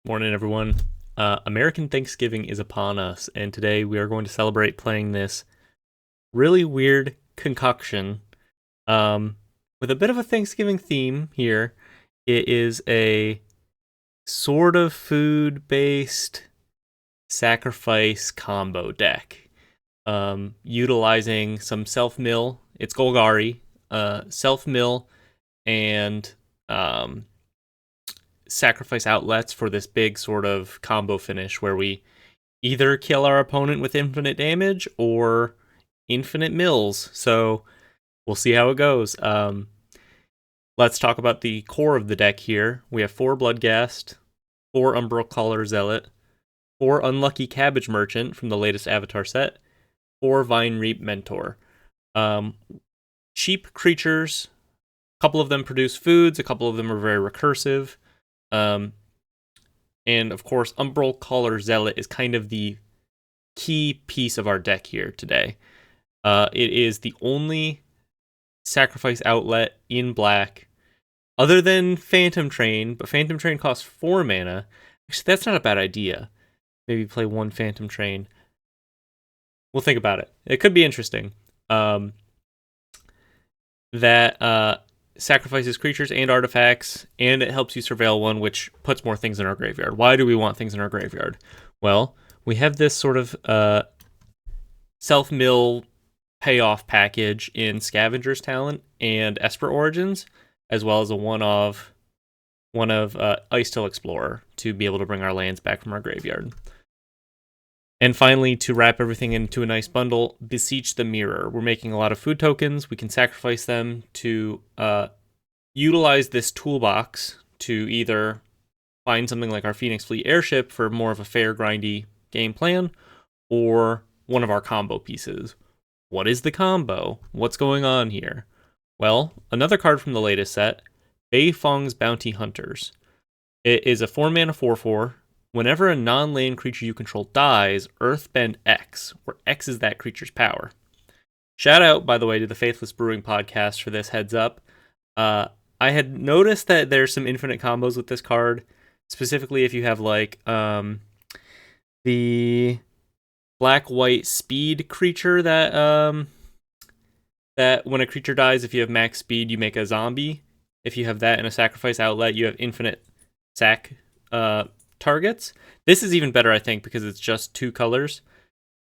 Morning, everyone. American Thanksgiving is upon us, and today we are going to celebrate playing this really weird concoction um, with a bit of a Thanksgiving theme here. It is a sort of food based sacrifice combo deck, utilizing some self mill. It's Golgari, self mill, and um, sacrifice outlets for this big sort of combo finish where we either kill our opponent with infinite damage or infinite mills. So we'll see how it goes. Let's talk about the core of the deck here. We have 4 Bloodghast, 4 Umbral Caller Zealot, 4 Unlucky Cabbage Merchant from the latest Avatar set, 4 Vine Reap Mentor. Um, Cheap creatures. A couple of them produce foods, a couple of them are very recursive. Um, and of course, Umbral Caller Zealot is kind of the key piece of our deck here today. It is the only sacrifice outlet in black, other than Phantom Train, but Phantom Train costs 4 mana. Actually, that's not a bad idea. Maybe play 1 Phantom Train. We'll think about it. It could be interesting. That sacrifices creatures and artifacts, and it helps you surveil 1, which puts more things in our graveyard. Why do we want things in our graveyard? Well, we have this sort of self-mill payoff package in Scavenger's Talent and Esper Origins, as well as a one of Ice-Till Explorer to be able to bring our lands back from our graveyard. And finally, to wrap everything into a nice bundle, Beseech the Mirror. We're making a lot of food tokens. We can sacrifice them to utilize this toolbox to either find something like our Phoenix Fleet airship for more of a fair, grindy game plan, or one of our combo pieces. What is the combo? What's going on here? Well, another card from the latest set, Beifong's Bounty Hunters. It is a 4-mana 4/4. Whenever a non-land creature you control dies, Earthbend X, where X is that creature's power. Shout out, by the way, to the Faithless Brewing podcast for this heads up. I had noticed that there's some infinite combos with this card, specifically if you have like the black-white speed creature that when a creature dies, if you have max speed, you make a zombie. If you have that in a sacrifice outlet, you have infinite sack targets. This is even better, I think, because it's just 2 colors.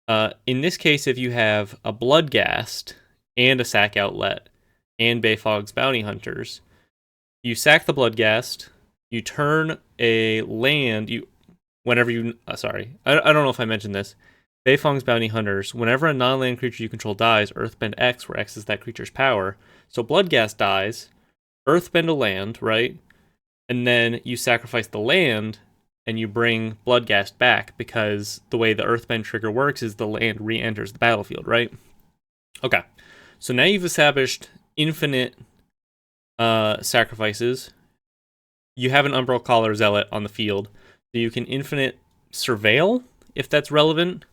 In this case, if you have a Bloodghast and a sack outlet and Beifong's Bounty Hunters, you sack the Bloodghast, you turn a land, I don't know if I mentioned this. Beifong's Bounty Hunters, whenever a non-land creature you control dies, Earthbend X, where X is that creature's power. So Bloodghast dies, Earthbend a land, right? And then you sacrifice the land, and you bring Bloodghast back, because the way the Earthbend trigger works is the land re-enters the battlefield, right? Okay, so now you've established infinite sacrifices. You have an Umbral Caller Zealot on the field, so you can infinite surveil, if that's relevant.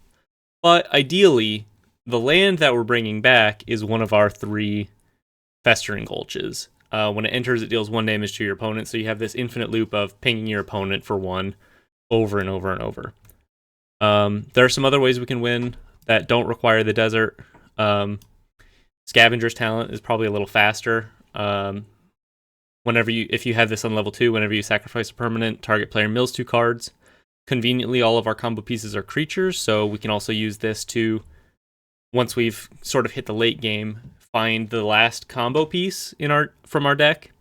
But ideally, the land that we're bringing back is one of our 3 Festering Gulches. When it enters, it deals 1 damage to your opponent, so you have this infinite loop of pinging your opponent for 1 over and over and over. There are some other ways we can win that don't require the desert. Scavenger's Talent is probably a little faster. If you have this on level 2, whenever you sacrifice a permanent, target player mills 2 cards. Conveniently, all of our combo pieces are creatures, so we can also use this to, once we've sort of hit the late game, find the last combo piece from our deck.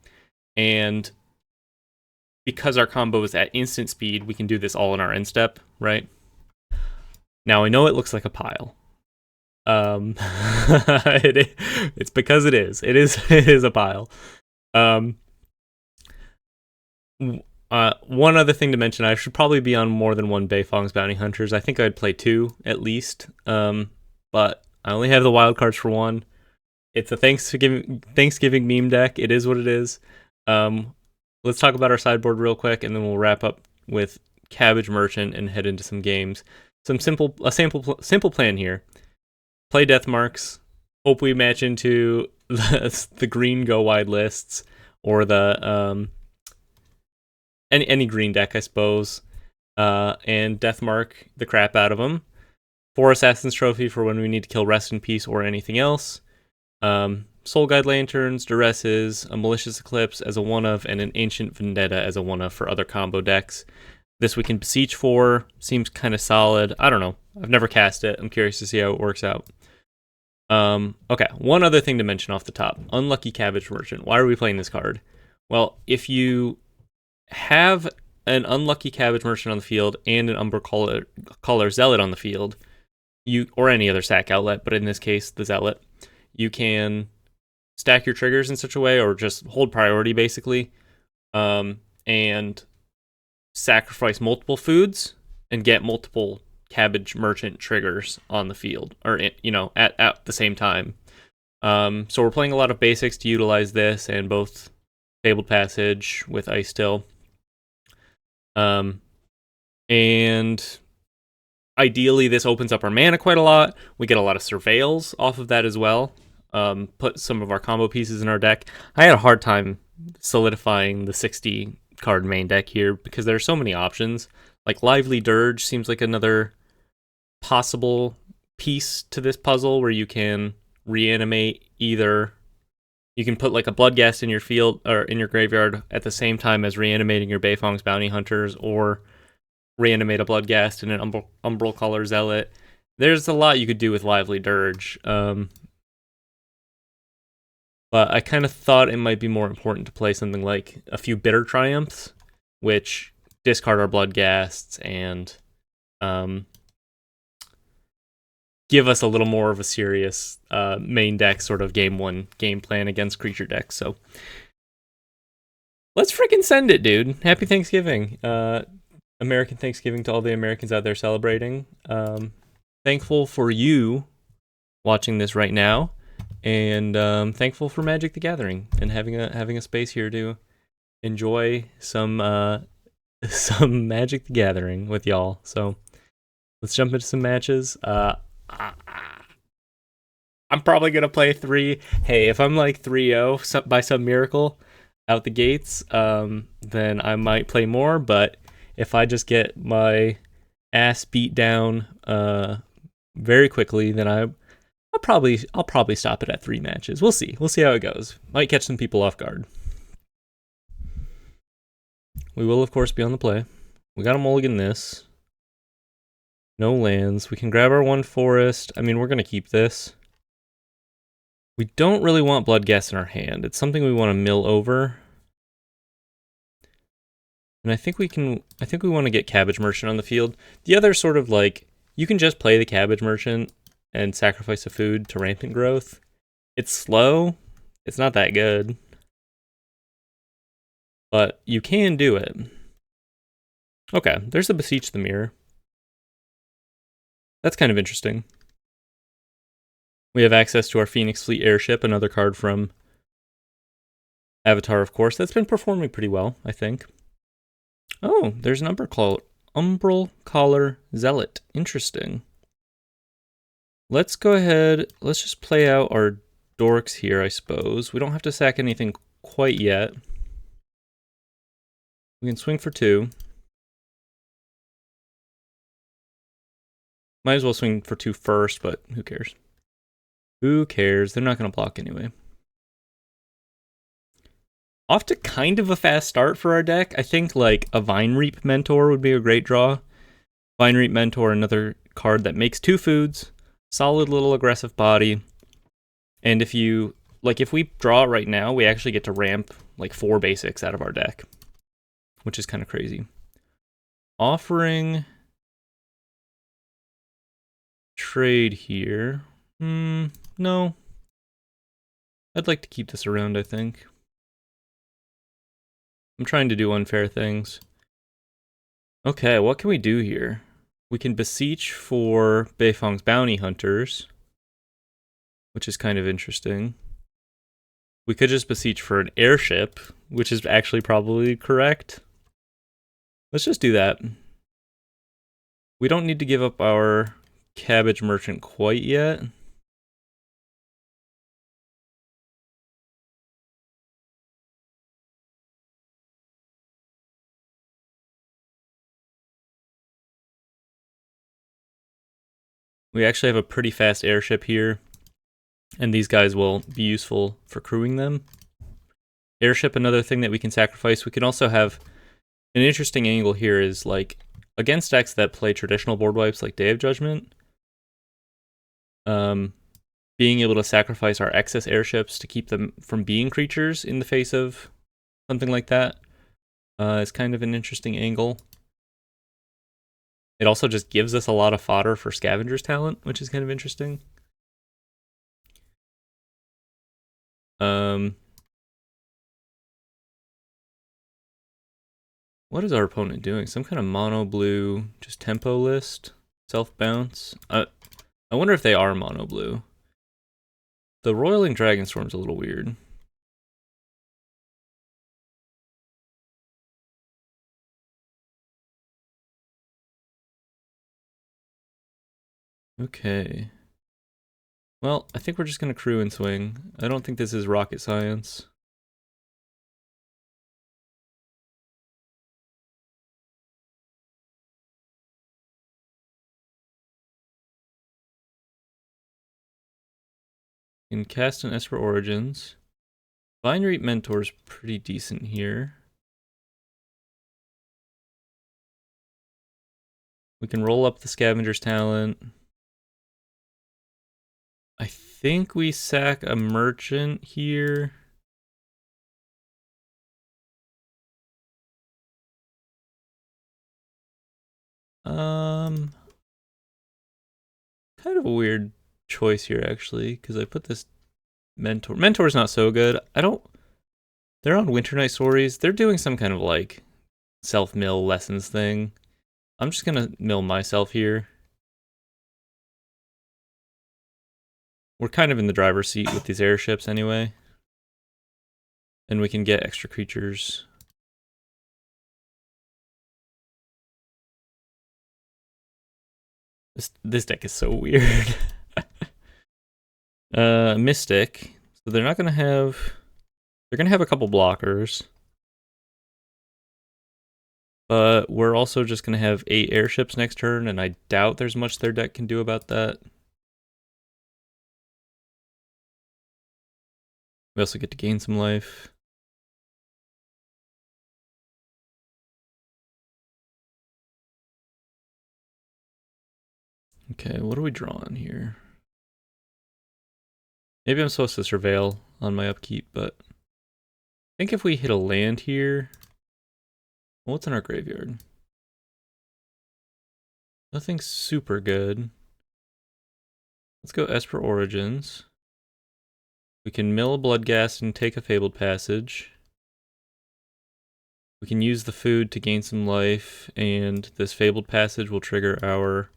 And because our combo is at instant speed, we can do this all in our end step, right? Now, I know it looks like a pile. It's because it is. It is a pile. One other thing to mention, I should probably be on more than 1 Beifong's Bounty Hunters. I think I'd play 2 at least. But I only have the wild cards for 1. It's a Thanksgiving meme deck. It is what it is. Let's talk about our sideboard real quick, and then we'll wrap up with Cabbage Merchant and head into some games. Simple plan here. Play Death Marks. Hope we match into the green go wide lists or the any green deck, I suppose. And Deathmark the crap out of them. 4 Assassin's Trophy for when we need to kill Rest in Peace or anything else. Soul Guide Lanterns, Duresses, a Malicious Eclipse as a one-of, and an Ancient Vendetta as a one-of for other combo decks. This we can Beseech for. Seems kind of solid. I don't know. I've never cast it. I'm curious to see how it works out. Okay, one other thing to mention off the top. Unlucky Cabbage Merchant. Why are we playing this card? Well, if you have an Unlucky Cabbage Merchant on the field and an Umbral Caller Zealot on the field, or any other sack outlet, but in this case, the Zealot, you can stack your triggers in such a way, or just hold priority, basically, and sacrifice multiple foods and get multiple Cabbage Merchant triggers on the field, or at the same time. So we're playing a lot of basics to utilize this, and both Fabled Passage with Ice Still. And ideally, this opens up our mana quite a lot. We get a lot of Surveils off of that as well. Put some of our combo pieces in our deck. I had a hard time solidifying the 60 card main deck here because there are so many options. Like Lively Dirge seems like another possible piece to this puzzle where you can reanimate either. You can put like a Bloodghast in your field or in your graveyard at the same time as reanimating your Beifong's Bounty Hunters, or reanimate a Bloodghast and an Umbral Caller Zealot. There's a lot you could do with Lively Dirge. But I kind of thought it might be more important to play something like a few Bitter Triumphs, which discard our Bloodghasts and give us a little more of a serious main deck sort of game 1 game plan against creature decks. So let's freaking send it, dude. Happy Thanksgiving. American Thanksgiving to all the Americans out there celebrating. Thankful for you watching this right now. And thankful for Magic the Gathering and having a space here to enjoy some Magic the Gathering with y'all. So let's jump into some matches. I'm probably gonna play 3. Hey, if I'm like 3-0 by some miracle out the gates, then I might play more. But if I just get my ass beat down very quickly, then I'll probably stop it at 3 matches. We'll see how it goes. Might catch some people off guard. We will of course be on the play. We got a mulligan this. No lands. We can grab our 1 forest. I mean, we're gonna keep this. We don't really want Bloodghast in our hand. It's something we want to mill over. And I think we want to get Cabbage Merchant on the field. The other sort of like, you can just play the Cabbage Merchant and sacrifice a food to Rampant Growth. It's slow. It's not that good. But you can do it. Okay, there's the Beseech the Mirror. That's kind of interesting. We have access to our Phoenix Fleet Airship, another card from Avatar, of course. That's been performing pretty well, I think. Oh, there's an Umbral Caller Zealot. Interesting. Let's go ahead. Let's just play out our dorks here, I suppose. We don't have to sack anything quite yet. We can swing for 2. Might as well swing for 2 first, but who cares? Who cares? They're not going to block anyway. Off to kind of a fast start for our deck. I think like a Vine Reap Mentor would be a great draw. Vine Reap Mentor, another card that makes 2 foods. Solid little aggressive body. And if we draw right now, we actually get to ramp like 4 basics out of our deck, which is kind of crazy. Offering trade here. No. I'd like to keep this around, I think. I'm trying to do unfair things. Okay, what can we do here? We can Beseech for Beifong's Bounty Hunters, which is kind of interesting. We could just Beseech for an airship, which is actually probably correct. Let's just do that. We don't need to give up our Cabbage Merchant quite yet. We actually have a pretty fast airship here, and these guys will be useful for crewing them. Airship, another thing that we can sacrifice. We can also have an interesting angle here is like against decks that play traditional board wipes like Day of Judgment. Being able to sacrifice our excess airships to keep them from being creatures in the face of something like that is kind of an interesting angle. It also just gives us a lot of fodder for Scavenger's Talent, which is kind of interesting. What is our opponent doing? Some kind of mono blue, just tempo list, self bounce. I wonder if they are mono blue. The Roiling Dragonstorm's a little weird. Okay. Well, I think we're just gonna crew and swing. I don't think this is rocket science. Can cast an Esper Origins. Binary Mentor's pretty decent here. We can roll up the Scavenger's Talent. I think we sack a Merchant here. Kind of a weird choice here, actually, because I put this Mentor. Mentor's not so good. They're on Winter Night Stories. They're doing some kind of like self-mill lessons thing. I'm just gonna mill myself here. We're kind of in the driver's seat with these airships anyway. And we can get extra creatures. This deck is so weird. Mystic. So they're gonna have a couple blockers. But we're also just gonna have 8 airships next turn, and I doubt there's much their deck can do about that. We also get to gain some life. Okay, what are we drawing here? Maybe I'm supposed to surveil on my upkeep, but I think if we hit a land here, what's in our graveyard? Nothing super good. Let's go Esper Origins. We can mill a Bloodghast and take a Fabled Passage. We can use the food to gain some life, and this Fabled Passage will trigger our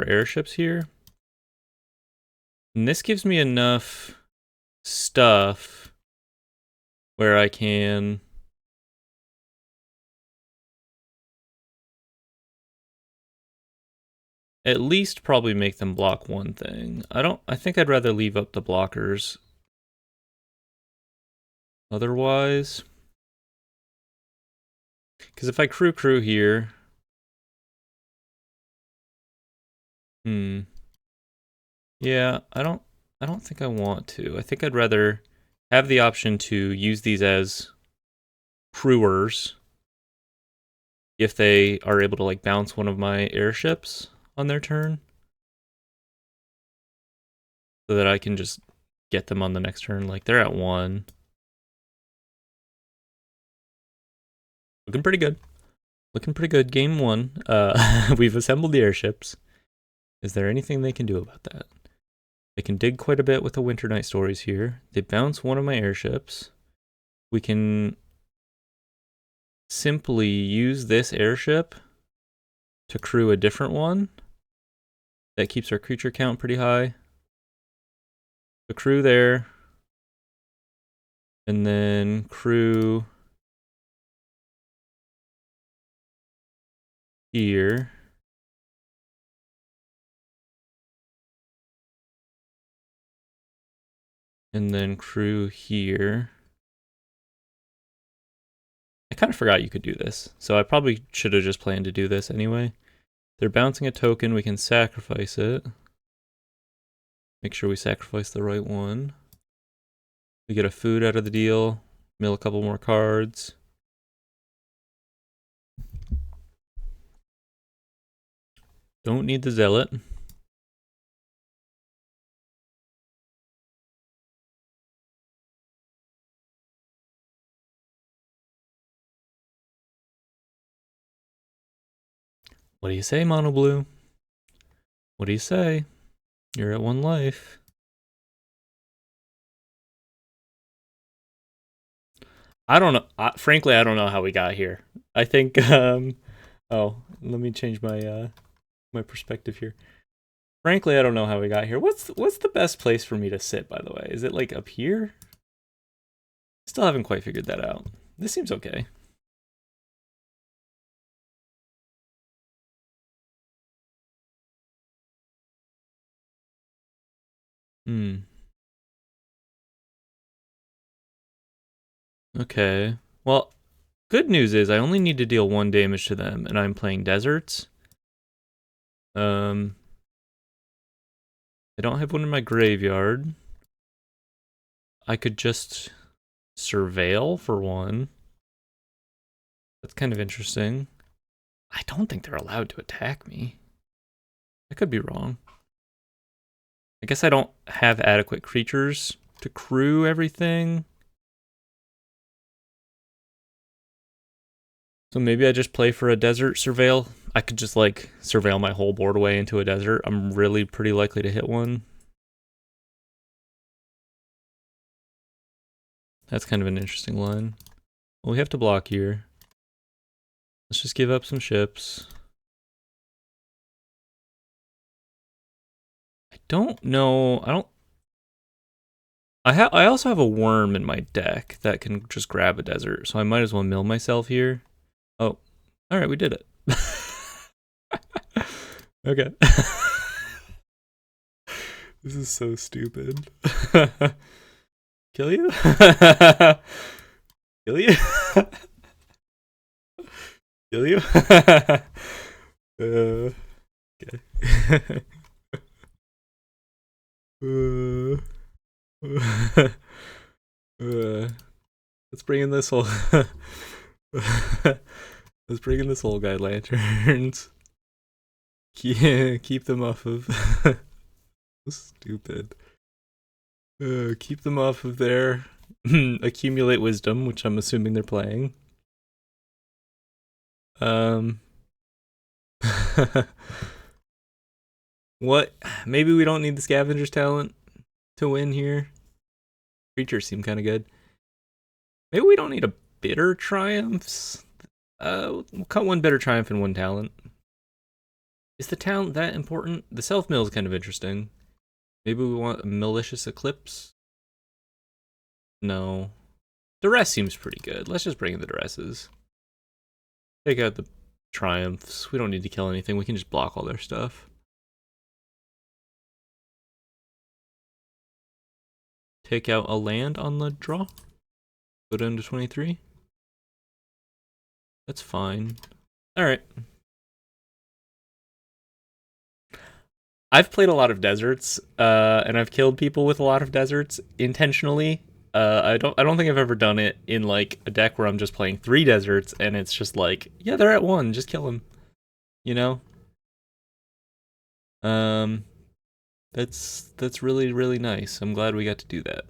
airships here. And this gives me enough stuff where I can at least probably make them block one thing. I think I'd rather leave up the blockers otherwise. Because if I crew here, yeah, I don't think I want to. I think I'd rather have the option to use these as crewers if they are able to like bounce one of my airships on their turn, so that I can just get them on the next turn. Like they're at 1. Looking pretty good. Looking pretty good. Game 1. We've assembled the airships. Is there anything they can do about that? They can dig quite a bit with the Winter Night Stories here. They bounce one of my airships. We can simply use this airship to crew a different one. That keeps our creature count pretty high. The crew there. And then crew here. And then crew here. kind of forgot you could do this, so I probably should have just planned to do this anyway. They're bouncing a token, we can sacrifice it. Make sure we sacrifice the right one. We get a food out of the deal, mill a couple more cards. Don't need the zealot. What do you say, Mono Blue? What do you say? You're at 1 life. I don't know. Frankly, I don't know how we got here. I think, oh, let me change my, my perspective here. Frankly, I don't know how we got here. What's the best place for me to sit, by the way? Is it like up here? Still haven't quite figured that out. This seems okay. Okay. Well, good news is I only need to deal 1 damage to them, and I'm playing deserts. I don't have one in my graveyard. I could just surveil for 1. That's kind of interesting. I don't think they're allowed to attack me. I could be wrong. I guess I don't have adequate creatures to crew everything. So maybe I just play for a desert surveil. I could just like surveil my whole board away into a desert. I'm really pretty likely to hit one. That's kind of an interesting line. Well, we have to block here. Let's just give up some ships. I don't know. I also have a worm in my deck that can just grab a desert, so I might as well mill myself here. Oh, all right, we did it. Okay. This is so stupid. Kill you? Kill you? Kill you? Okay. Let's bring in this whole let's bring in this whole guy lanterns. Keep them off of stupid. Keep them off of their accumulate wisdom, which I'm assuming they're playing. What? Maybe we don't need the scavenger's talent to win here. Creatures seem kind of good. Maybe we don't need a bitter triumphs. We'll cut 1 bitter triumph and 1 talent. Is the talent that important? The self-mill is kind of interesting. Maybe we want a malicious eclipse? No. Duress seems pretty good. Let's just bring in the duresses. Take out the triumphs. We don't need to kill anything. We can just block all their stuff. Take out a land on the draw. Go down to 23. That's fine. Alright. I've played a lot of deserts, and I've killed people with a lot of deserts intentionally. I don't think I've ever done it in like a deck where I'm just playing 3 deserts and it's just like, yeah, they're at 1, just kill them. You know? That's really, really nice. I'm glad we got to do that.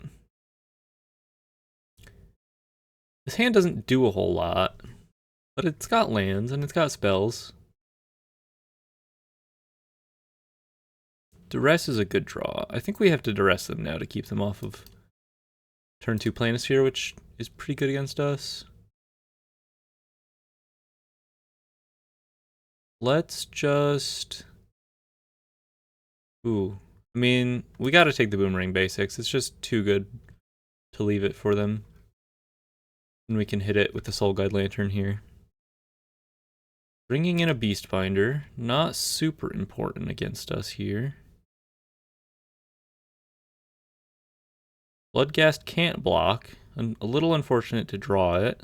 This hand doesn't do a whole lot, but it's got lands and it's got spells. Duress is a good draw. I think we have to duress them now to keep them off of turn 2 Planisphere, which is pretty good against us. Let's just... Ooh. I mean, we gotta take the Boomerang basics. It's just too good to leave it for them. And we can hit it with the Soul Guide Lantern here. Bringing in a Beastbinder. Not super important against us here. Bloodghast can't block. A little unfortunate to draw it.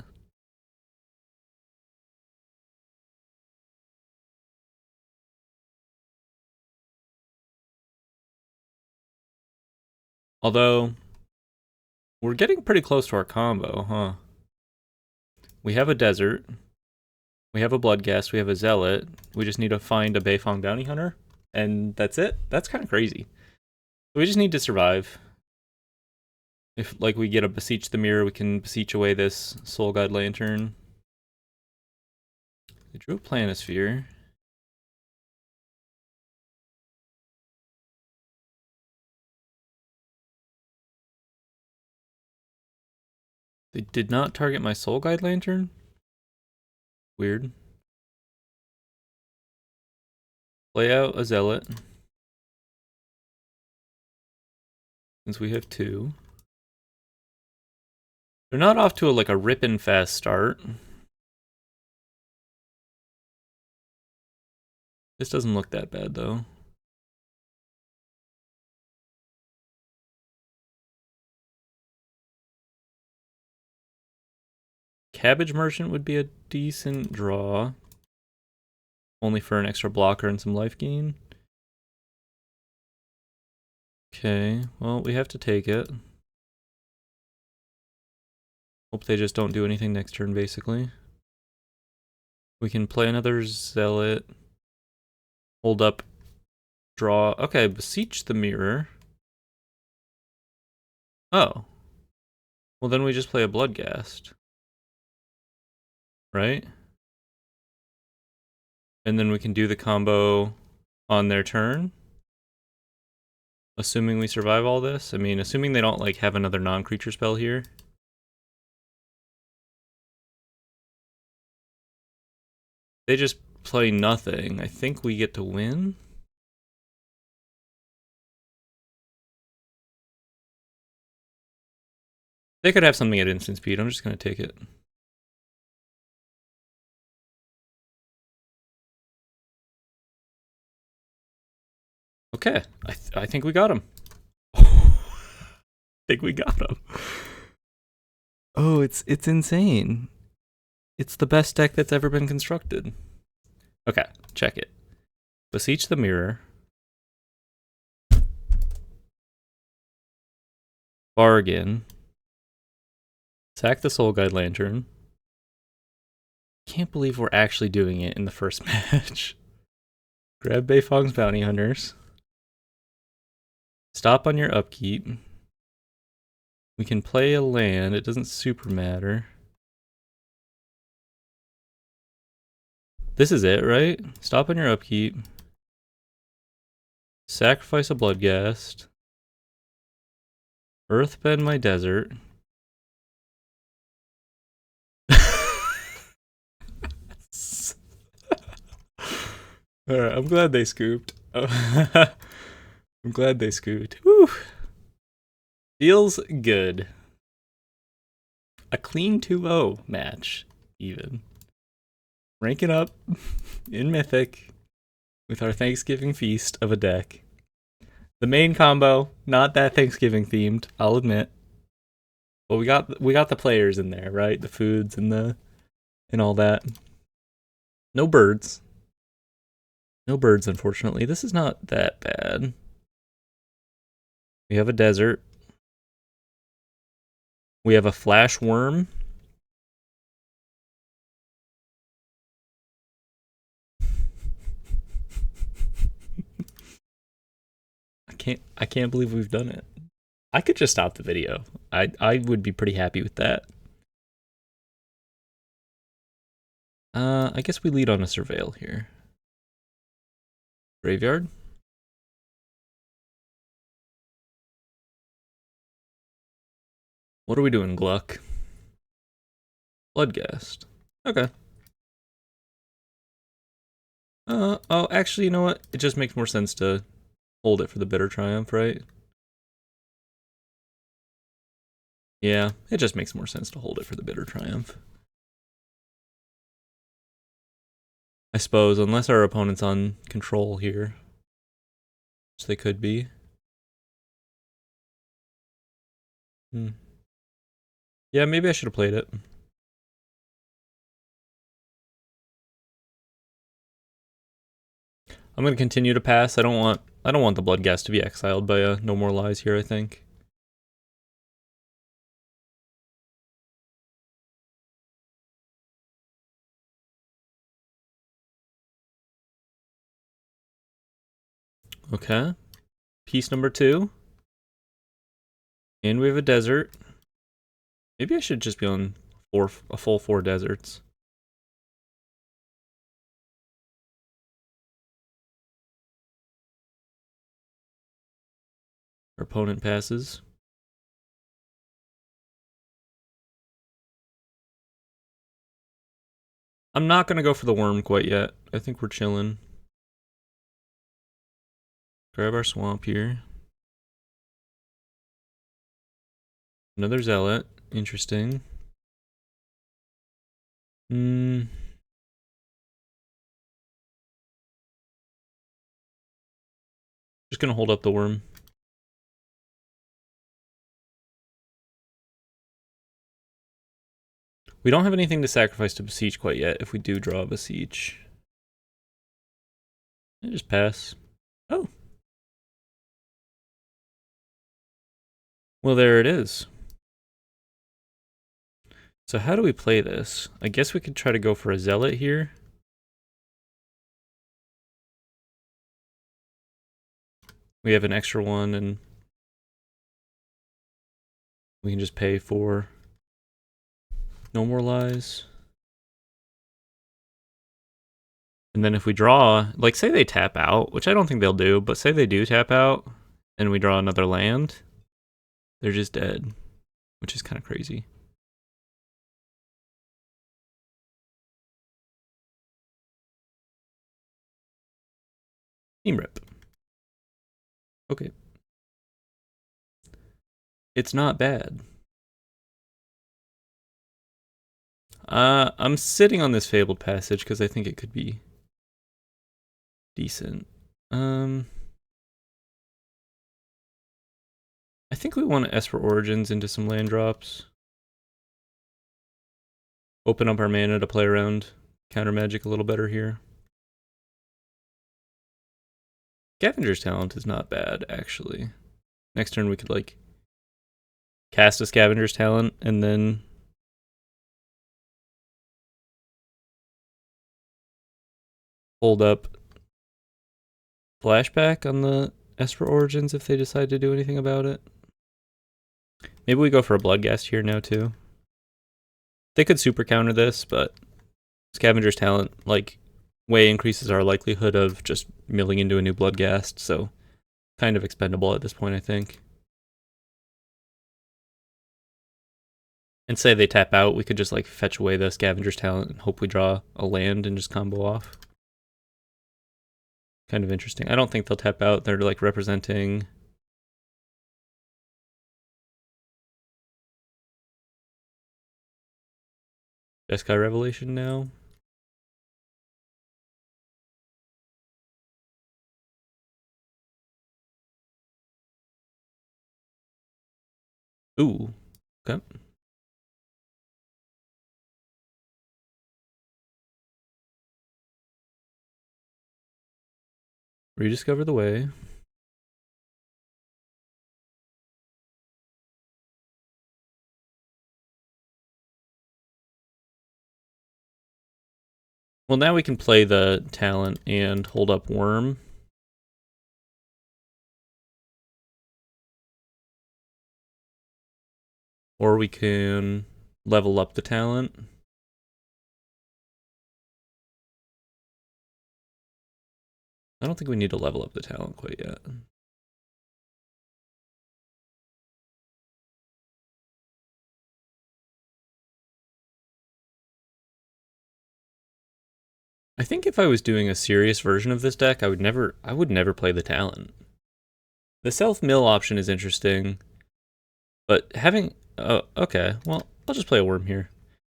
Although, we're getting pretty close to our combo, huh? We have a desert. We have a bloodghast. We have a zealot. We just need to find a Beifong bounty hunter. And that's it. That's kind of crazy. We just need to survive. If, like, we get a Beseech the Mirror, we can beseech away this Soul Guide Lantern. They drew a Planisphere. They did not target my Soul Guide Lantern? Weird. Play out a Zealot. Since we have two. They're not off to like a rippin' fast start. This doesn't look that bad though. Cabbage Merchant would be a decent draw. Only for an extra blocker and some life gain. Okay, well, we have to take it. Hope they just don't do anything next turn, basically. We can play another Zealot. Hold up. Draw. Okay, Beseech the Mirror. Oh. Well, then we just play a Bloodghast. Right? And then we can do the combo on their turn. Assuming we survive all this. I mean, assuming they don't, like, have another non-creature spell here. They just play nothing. I think we get to win. They could have something at instant speed. I'm just going to take it. Okay. I think we got him. I think we got him. Oh, it's insane. It's the best deck that's ever been constructed. Okay, check it. Beseech the Mirror. Bargain. Sack the Soul Guide Lantern. Can't believe we're actually doing it in the first match. Grab Beifong's Bounty Hunters. Stop on your upkeep. We can play a land. It doesn't super matter. This is it, right? Stop on your upkeep. Sacrifice a Bloodghast. Earthbend my desert. Alright, I'm glad they scooped. I'm glad they scooped. Whew. Feels good. A clean 2-0 match, even. Ranking up in Mythic with our Thanksgiving feast of a deck. The main combo, not that Thanksgiving themed, I'll admit. But we got the players in there, right? The foods and all that. No birds. No birds, unfortunately. This is not that bad. We have a desert. We have a flash worm. I can't believe we've done it. I could just stop the video. I would be pretty happy with that. I guess we lead on a surveil here. Graveyard. What are we doing, Gluck? Bloodghast. Okay. Oh, actually, you know what? It just makes more sense to hold it for the Bitter Triumph, right? Yeah, it just makes more sense to hold it for the Bitter Triumph. I suppose, unless our opponent's on control here. Which they could be. Yeah, maybe I should have played it. I'm gonna continue to pass. I don't want the Bloodghast to be exiled by a No More Lies here, I think. Okay. Piece number 2. And we have a desert. Maybe I should just be on a full 4 deserts. Our opponent passes. I'm not going to go for the worm quite yet. I think we're chilling. Grab our swamp here. Another zealot. Interesting. Just going to hold up the worm. We don't have anything to sacrifice to Beseech quite yet if we do draw a Beseech. I just pass. Oh. Well, there it is. So how do we play this? I guess we could try to go for a zealot here. We have an extra one and we can just pay for No More Lies. And then if we draw, like say they tap out, which I don't think they'll do, but say they do tap out and we draw another land, they're just dead, which is kind of crazy. Team rip. Okay. It's not bad. I'm sitting on this Fabled Passage because I think it could be decent. I think we want to Esper Origins into some land drops. Open up our mana to play around counter magic a little better here. Scavenger's Talent is not bad, actually. Next turn we could, like, cast a Scavenger's Talent and then hold up flashback on the Esper Origins if they decide to do anything about it. Maybe we go for a Bloodghast here now, too. They could super counter this, but Scavenger's Talent, like, way increases our likelihood of just milling into a new Bloodghast, so kind of expendable at this point, I think. And say they tap out, we could just like fetch away the Scavenger's Talent and hope we draw a land and just combo off. Kind of interesting. I don't think they'll tap out. They're like representing Jeskai Revelation now. Ooh, okay. Rediscover the Way. Well, now we can play the talent and hold up Worm. Or we can level up the talent. I don't think we need to level up the talent quite yet. I think if I was doing a serious version of this deck, I would never play the talent. The self-mill option is interesting, but having... Oh, okay, well, I'll just play a worm here.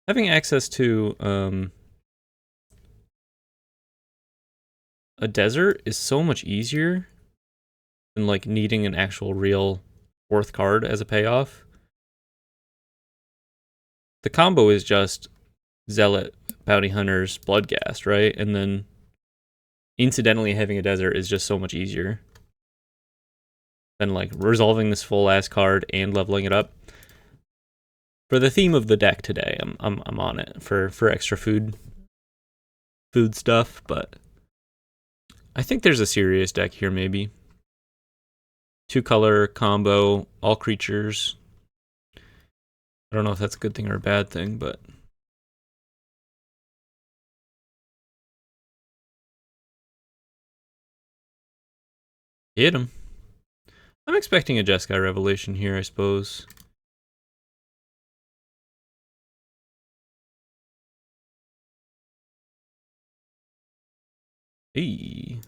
Having access to a desert is so much easier than like needing an actual real 4th card as a payoff. The combo is just Zealot, Bounty Hunters, Bloodghast, right? And then incidentally having a desert is just so much easier than like resolving this full ass card and leveling it up. For the theme of the deck today, I'm on it for extra food stuff, but I think there's a serious deck here maybe. 2-color combo, all creatures. I don't know if that's a good thing or a bad thing, but hit him. I'm expecting a Jeskai Revelation here, I suppose. Hey.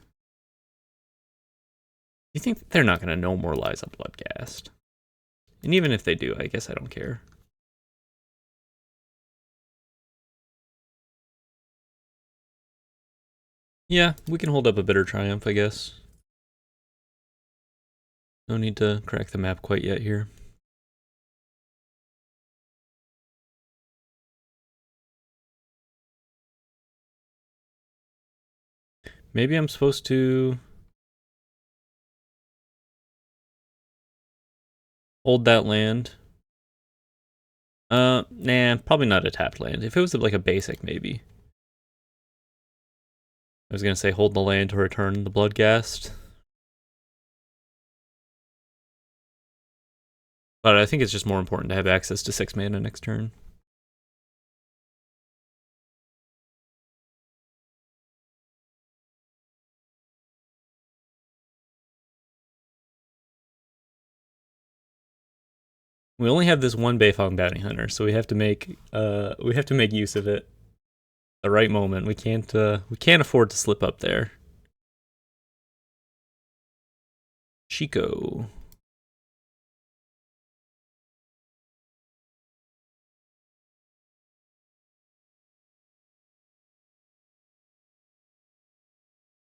You think they're not going to know more Lies on Bloodcast? And even if they do, I guess I don't care. Yeah, we can hold up a Bitter Triumph, I guess. No need to crack the map quite yet here. Maybe I'm supposed to hold that land. Nah, probably not a tapped land. If it was like a basic, maybe. I was gonna say hold the land to return the Bloodghast. But I think it's just more important to have access to 6 mana next turn. We only have this one Beifong Bounty Hunter, so we have to make use of it. The right moment. We can't afford to slip up there. Chico.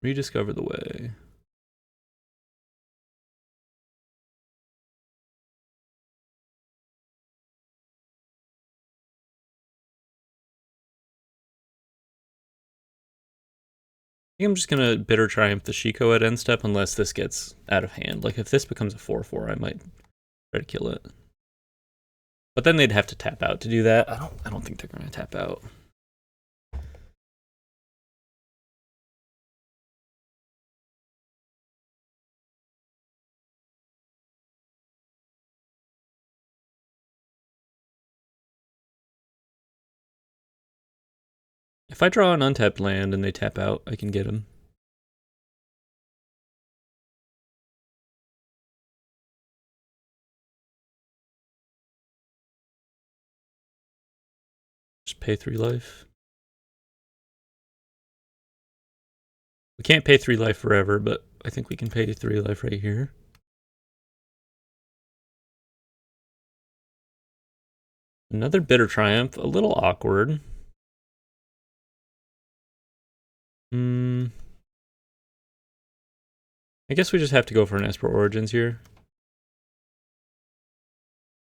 Rediscover the way. I think I'm just gonna Bitter Triumph the Chico at end step unless this gets out of hand. Like if this becomes a 4/4, I might try to kill it. But then they'd have to tap out to do that. I don't think they're gonna tap out. If I draw an untapped land and they tap out, I can get them. Just pay 3 life. We can't pay 3 life forever, but I think we can pay 3 life right here. Another Bitter Triumph, a little awkward. I guess we just have to go for an Esper Origins here.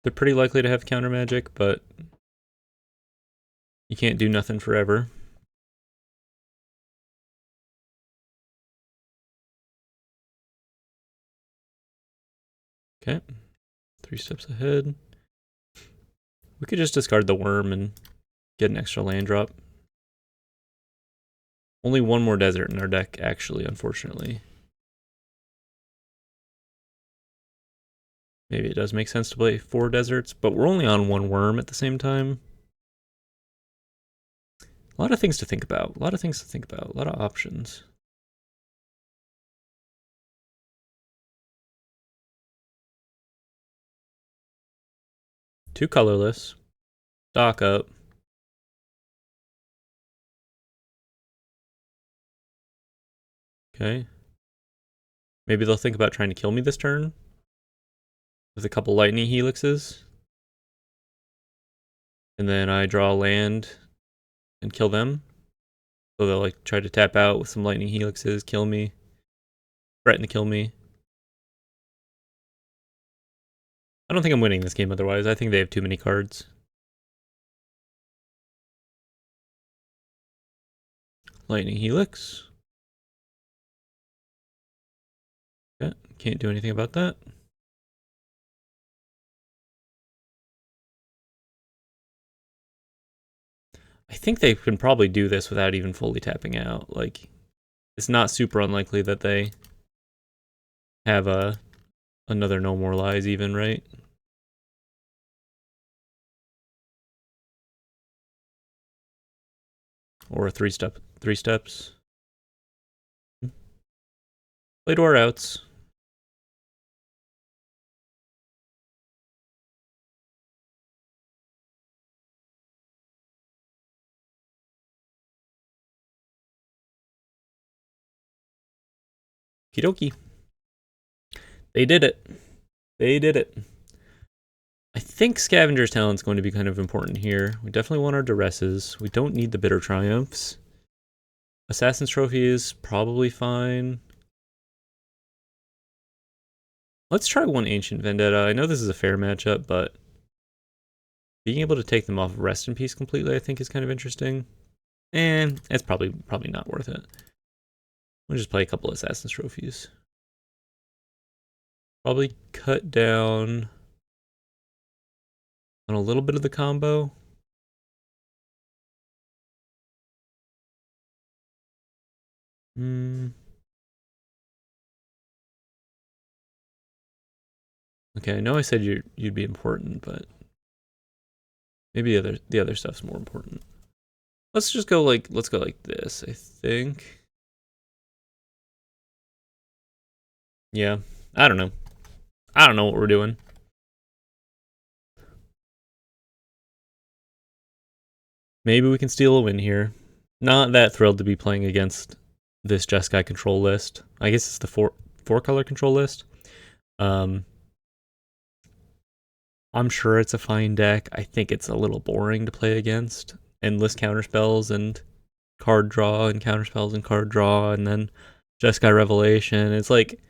They're pretty likely to have counter magic, but you can't do nothing forever. Okay, 3 steps ahead. We could just discard the worm and get an extra land drop. Only one more desert in our deck, actually, unfortunately. Maybe it does make sense to play 4 deserts, but we're only on 1 worm at the same time. A lot of things to think about. A lot of options. Two colorless. Stock up. Okay. Maybe they'll think about trying to kill me this turn with a couple lightning helixes. And then I draw land and kill them. So they'll like try to tap out with some lightning helixes, kill me, threaten to kill me. I don't think I'm winning this game otherwise. I think they have too many cards. Lightning helix. Okay, can't do anything about that. I think they can probably do this without even fully tapping out. Like, it's not super unlikely that they have a another No More Lies even, right? Or a three steps. Play to our outs. Kidoki. They did it. They did it. I think Scavenger's Talent's going to be kind of important here. We definitely want our Duresses. We don't need the Bitter Triumphs. Assassin's Trophy is probably fine. Let's try one Ancient Vendetta. I know this is a fair matchup, but being able to take them off Rest in Peace completely, I think, is kind of interesting. And it's probably not worth it. We'll just play a couple of Assassin's Trophies. Probably cut down on a little bit of the combo. Okay, I know I said you'd be important, but maybe the other stuff's more important. Let's go like this, I think. Yeah, I don't know. I don't know what we're doing. Maybe we can steal a win here. Not that thrilled to be playing against this Jeskai control list. I guess it's the four color control list. I'm sure it's a fine deck. I think it's a little boring to play against. Endless counterspells and card draw and counterspells and card draw and then Jeskai Revelation. It's like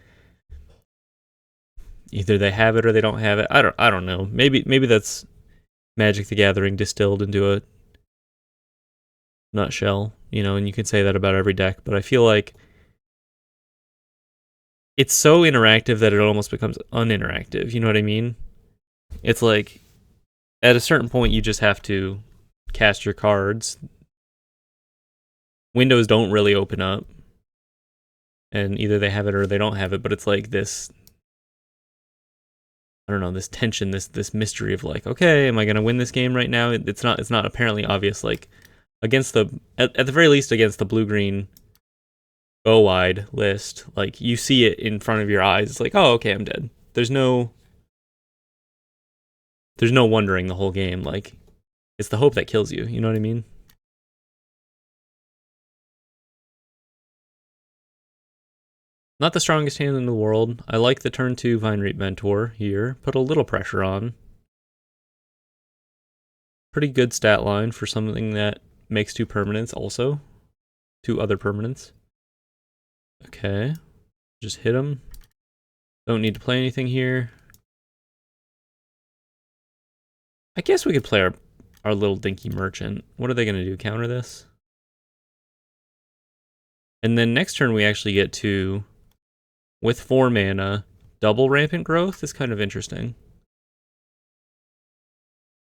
either they have it or they don't have it. I don't know. Maybe that's Magic the Gathering distilled into a nutshell, you know, and you can say that about every deck, but I feel like it's so interactive that it almost becomes uninteractive, you know what I mean? It's like at a certain point you just have to cast your cards. Windows don't really open up. And either they have it or they don't have it, but it's like this, I don't know, this tension, this mystery of like, okay, am I gonna win this game right now? It's not apparently obvious. Like against the at the very least against the blue-green go wide list, like you see it in front of your eyes. It's like, oh, okay, I'm dead. There's no wondering the whole game. Like it's the hope that kills you. You know what I mean? Not the strongest hand in the world. I like the turn 2 Vine Reap Mentor here. Put a little pressure on. Pretty good stat line for something that makes 2 permanents also. 2 other permanents. Okay. Just hit them. Don't need to play anything here. I guess we could play our little dinky merchant. What are they going to do? Counter this? And then next turn we actually get to, with 4 mana, double Rampant Growth is kind of interesting.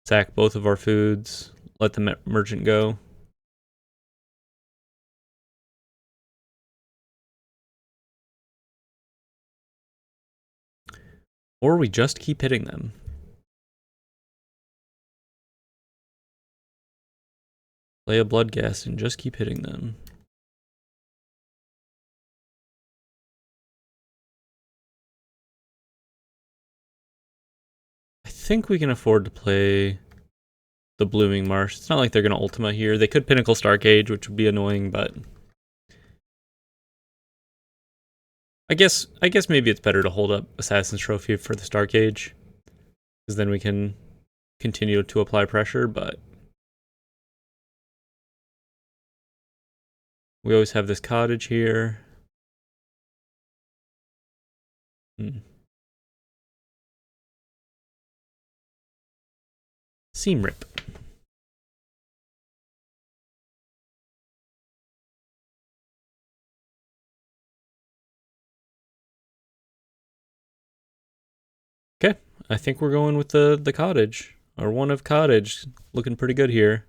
Sack both of our foods. Let the merchant go. Or we just keep hitting them. Play a Bloodghast and just keep hitting them. I think we can afford to play the Blooming Marsh. It's not like they're going to Ultima here. They could Pinnacle Starcade, which would be annoying, but I guess maybe it's better to hold up Assassin's Trophy for the Starcade, because then we can continue to apply pressure, but we always have this cottage here. Seam Rip. Okay, I think we're going with the cottage. Or one of cottage. Looking pretty good here.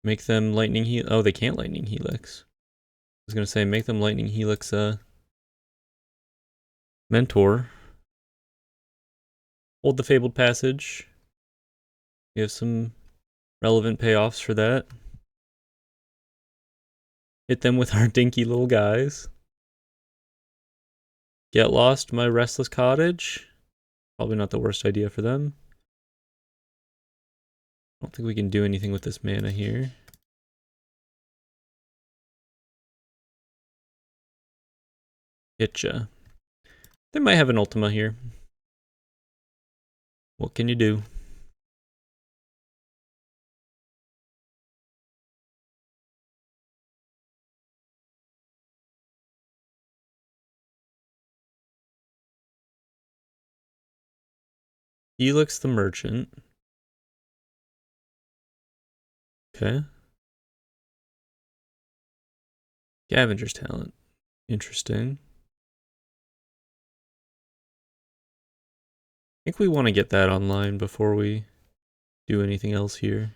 Make them lightning helix. Oh, they can't lightning helix. I was gonna say make them lightning helix Mentor. Hold the Fabled Passage. We have some relevant payoffs for that. Hit them with our dinky little guys. Get Lost, my Restless Cottage. Probably not the worst idea for them. I don't think we can do anything with this mana here. Hitcha. They might have an Ultima here. What can you do? Helix the Merchant. Okay. Scavenger's Talent. Interesting. I think we want to get that online before we do anything else here.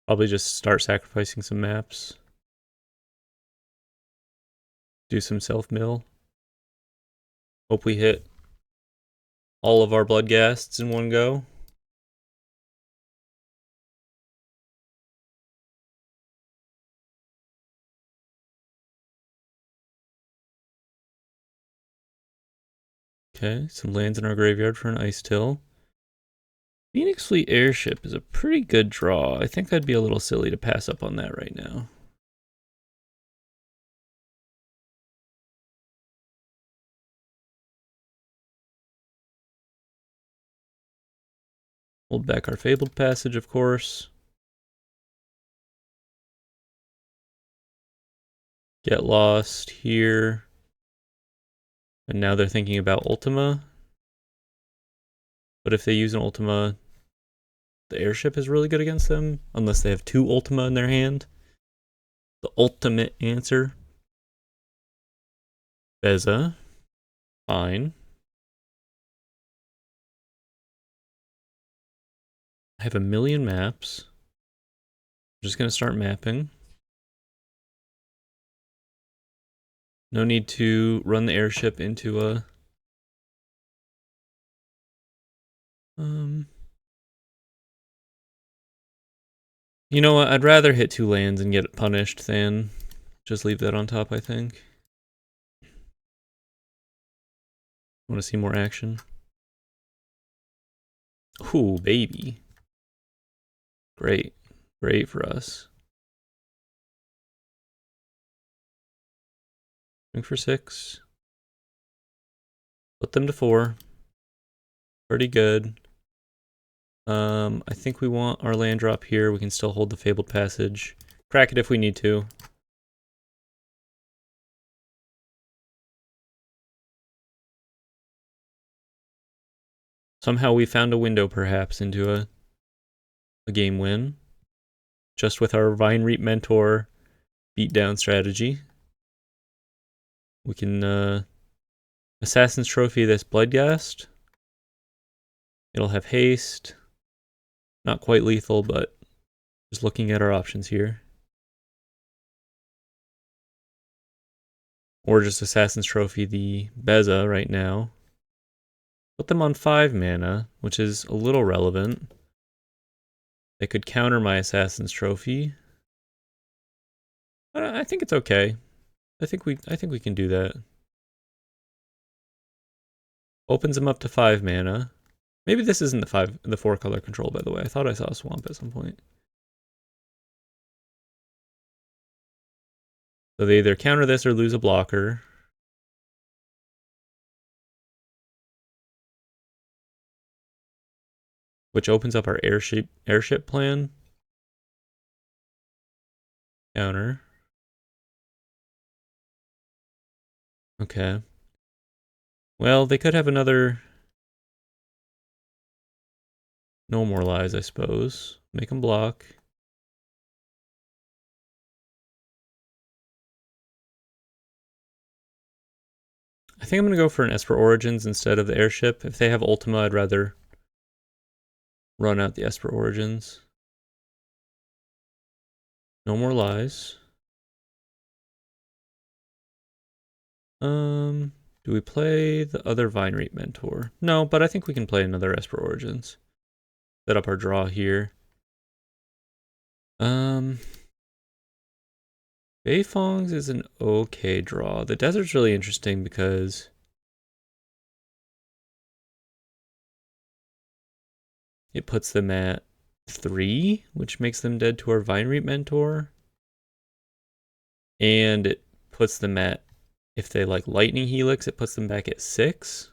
Probably just start sacrificing some maps. Do some self-mill. Hope we hit all of our Bloodghasts in one go. Okay, some lands in our graveyard for an Ice Till. Phoenix Fleet Airship is a pretty good draw. I think I'd be a little silly to pass up on that right now. Hold back our Fabled Passage, of course. Get Lost here. And now they're thinking about Ultima. But if they use an Ultima, the Airship is really good against them, unless they have two Ultima in their hand. The ultimate answer. Beza. Fine. I have a million maps. I'm just going to start mapping. No need to run the airship into a... You know what? I'd rather hit two lands and get punished than just leave that on top, I think. Want to see more action? Ooh, baby. Great. Great for us. Swing for 6. Put them to 4. Pretty good. I think we want our land drop here. We can still hold the Fabled Passage. Crack it if we need to. Somehow we found a window, perhaps, into a game win. Just with our Vine Reap Mentor beatdown strategy. We can Assassin's Trophy this Bloodghast. It'll have haste. Not quite lethal, but just looking at our options here. Or just Assassin's Trophy the Beza right now. Put them on 5 mana, which is a little relevant. They could counter my Assassin's Trophy. But I think it's okay. I think we can do that. Opens them up to 5 mana. Maybe this isn't the 4 color control, by the way. I thought I saw a swamp at some point. So they either counter this or lose a blocker. Which opens up our airship plan. Counter. Okay. Well, they could have another... No more lies, I suppose. Make them block. I think I'm going to go for an Esper Origins instead of the airship. If they have Ultima, I'd rather run out the Esper Origins. No more lies. Do we play the other Vine Reap Mentor? No, but I think we can play another Esper Origins. Set up our draw here. Beifongs is an okay draw. The desert's really interesting because it puts them at 3, which makes them dead to our Vine Reap Mentor. And it puts them at, if they like Lightning Helix, it puts them back at 6.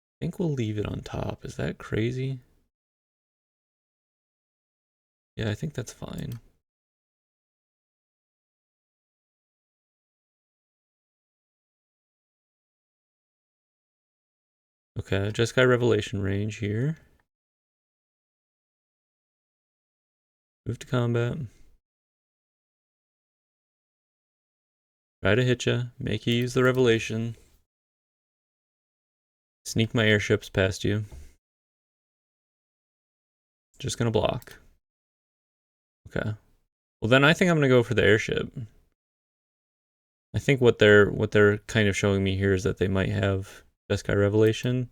I think we'll leave it on top. Is that crazy? Yeah, I think that's fine. Okay, Jeskai Revelation range here. Move to combat. Try to hit ya. Make you use the Revelation. Sneak my airships past you. Just gonna block. Okay. Well, then I think I'm gonna go for the airship. I think what they're kind of showing me here is that they might have Jeskai Revelation,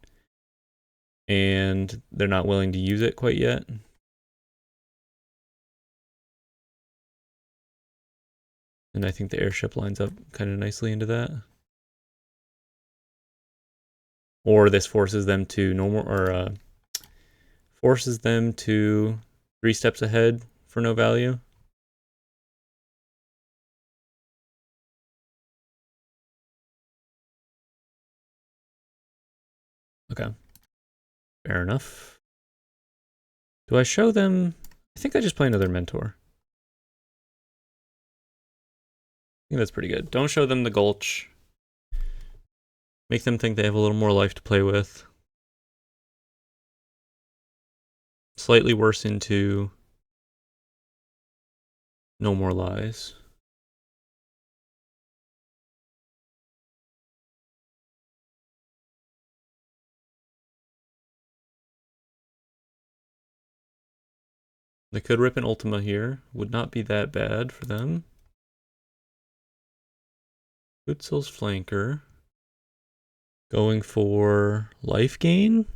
and they're not willing to use it quite yet. And I think the airship lines up kind of nicely into that. Or this forces them to forces them to 3 steps ahead for no value. Okay. Fair enough. Do I show them? I think I just play another mentor. I think that's pretty good. Don't show them the Gulch. Make them think they have a little more life to play with. Slightly worse into No More Lies. They could rip an Ultima here. Would not be that bad for them. Goodsoul's Flanker. Going for life gain?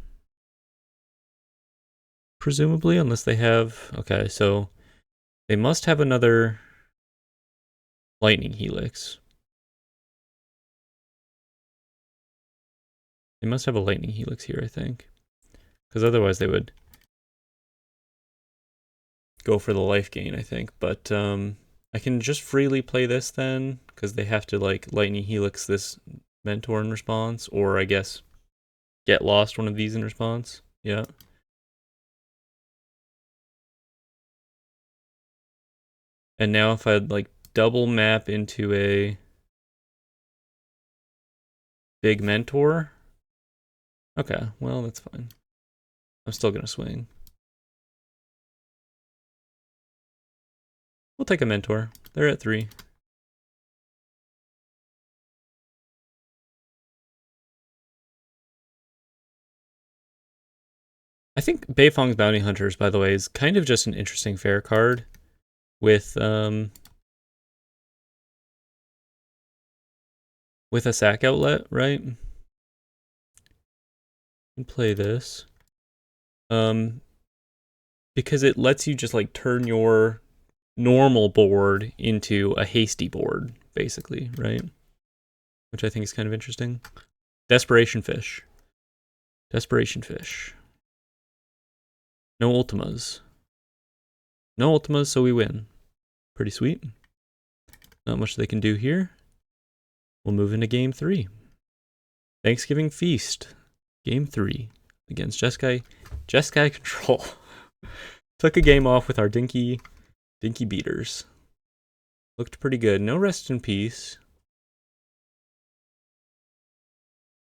Presumably, unless they have... Okay, so they must have another Lightning Helix. They must have a Lightning Helix here, I think. Because otherwise they would go for the life gain, I think. But I can just freely play this then, because they have to like Lightning Helix this Mentor in response, or I guess get lost one of these in response. Yeah. And now if I'd like double map into a big Mentor. Okay, well, that's fine. I'm still gonna swing. We'll take a Mentor. They're at 3. I think Beifong's Bounty Hunters, by the way, is kind of just an interesting fair card with a sack outlet, right? You can play this. Because it lets you just like turn your normal board into a hasty board, basically, right? Which I think is kind of interesting. Desperation Fish. Desperation Fish. No Ultimas. No Ultimas, so we win. Pretty sweet. Not much they can do here. We'll move into game 3. Thanksgiving Feast. Game 3 against Jeskai Control. Took a game off with our dinky beaters. Looked pretty good. No Rest in Peace.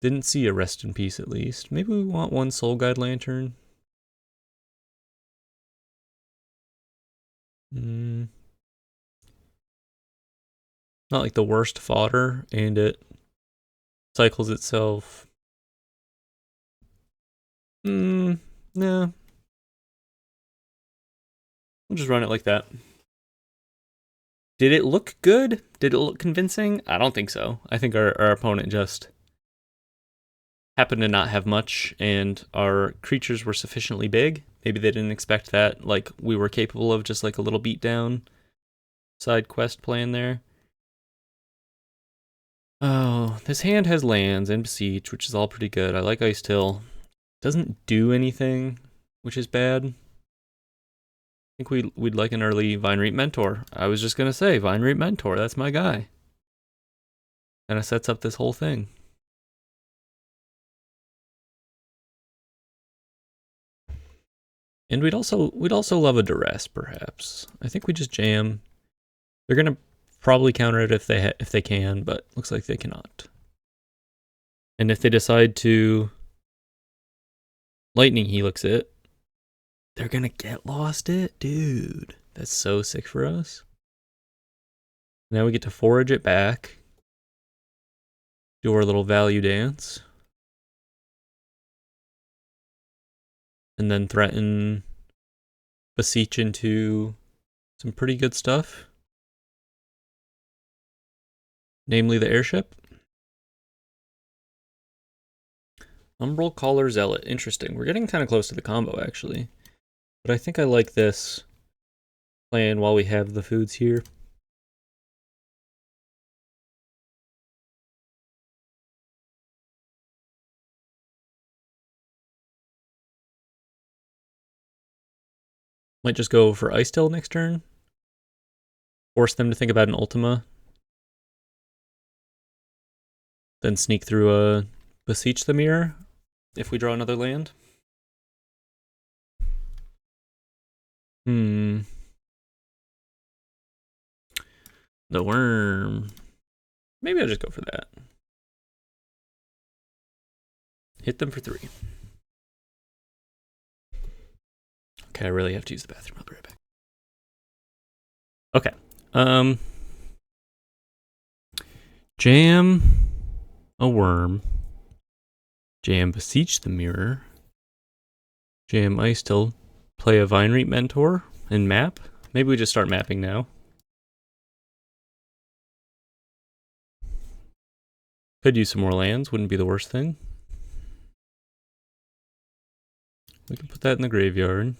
Didn't see a Rest in Peace at least. Maybe we want one Soul Guide Lantern. Not like the worst fodder, and it cycles itself. No. We'll just run it like that. Did it look good? Did it look convincing? I don't think so. I think our opponent just happened to not have much, and our creatures were sufficiently big. Maybe they didn't expect that, like, we were capable of just like a little beatdown side quest plan there. Oh, this hand has lands and Beseech, which is all pretty good. I like Ice Till. Doesn't do anything, which is bad. I think we'd like an early Vine Reap Mentor. I was just gonna say, Vine Reap Mentor, that's my guy. Kinda sets up this whole thing. And we'd also love a duress, perhaps. I think we just jam. They're gonna probably counter it if they can, but looks like they cannot. And if they decide to Lightning Helix it, they're gonna get lost it? Dude, that's so sick for us. Now we get to forage it back. Do our little value dance. And then threaten Beseech into some pretty good stuff. Namely the airship. Umbral Caller Zealot. Interesting. We're getting kind of close to the combo, actually. But I think I like this plan while we have the foods here. Might just go for Ice Till next turn. Force them to think about an Ultima. Then sneak through a Beseech the Mirror if we draw another land. The worm. Maybe I'll just go for that. Hit them for 3. Okay, I really have to use the bathroom. I'll be right back. Okay. Jam a worm. Jam Beseech the Mirror. Jam Ice Till. Play a Vine Reap Mentor and map. Maybe we just start mapping now. Could use some more lands, wouldn't be the worst thing. We can put that in the graveyard.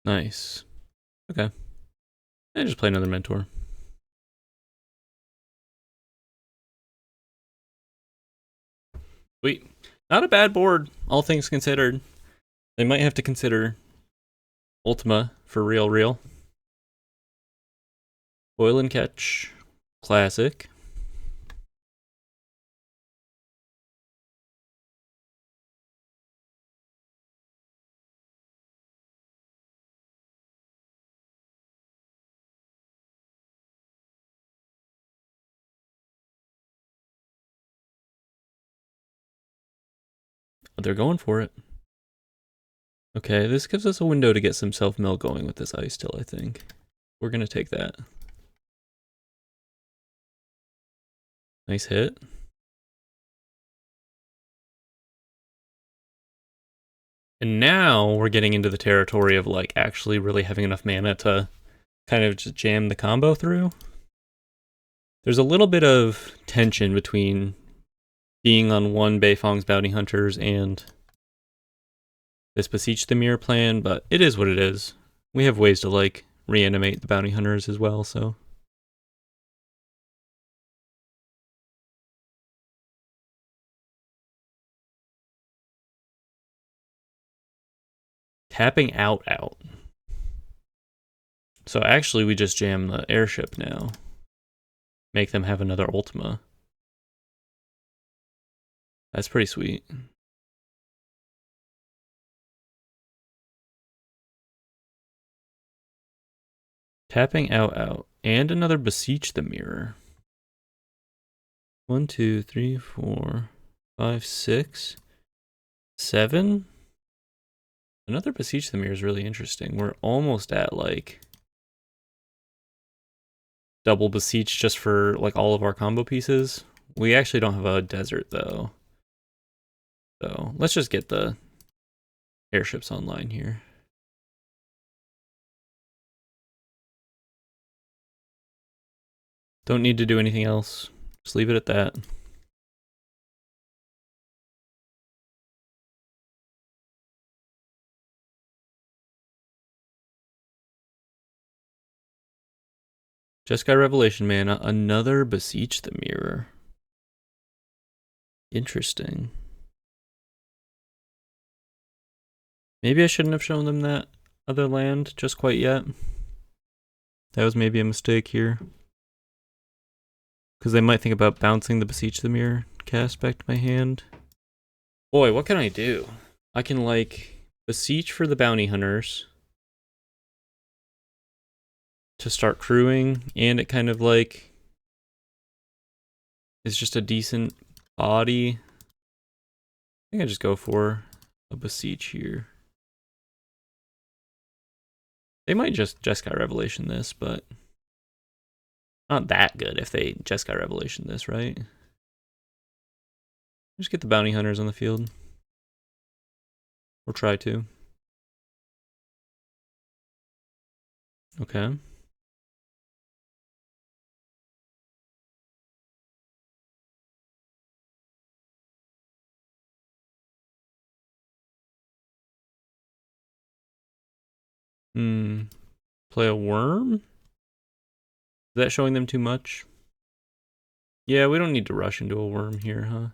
Nice. Okay. And just play another Mentor. Sweet. Not a bad board, all things considered. They might have to consider Ultima for real. Boil and Catch. Classic. They're going for it. Okay, this gives us a window to get some self-mill going with this Ice Till, I think. We're gonna take that. Nice hit. And now we're getting into the territory of like actually really having enough mana to kind of just jam the combo through. There's a little bit of tension between being on one Beifong's Bounty Hunters and this Beseech the Mirror plan, but it is what it is. We have ways to like reanimate the Bounty Hunters as well, so. Tapping out. So actually we just jam the airship now. Make them have another Ultima. That's pretty sweet. Tapping out. And another Beseech the Mirror. 1, 2, 3, 4, 5, 6, 7. Another Beseech the Mirror is really interesting. We're almost at like double Beseech just for like all of our combo pieces. We actually don't have a desert though. So let's just get the airships online here. Don't need to do anything else. Just leave it at that. Just got Revelation Mana. Another Beseech the Mirror. Interesting. Maybe I shouldn't have shown them that other land just quite yet. That was maybe a mistake here. Because they might think about bouncing the Beseech the Mirror cast back to my hand. Boy, what can I do? I can, like, Beseech for the Bounty Hunters to start crewing, and it kind of, like, is just a decent body. I think I just go for a Beseech here. They might just got Revelation this, but not that good if they just got Revelation this, right? Just get the Bounty Hunters on the field. Or try to. Okay. Play a worm? Is that showing them too much? Yeah, we don't need to rush into a worm here, huh?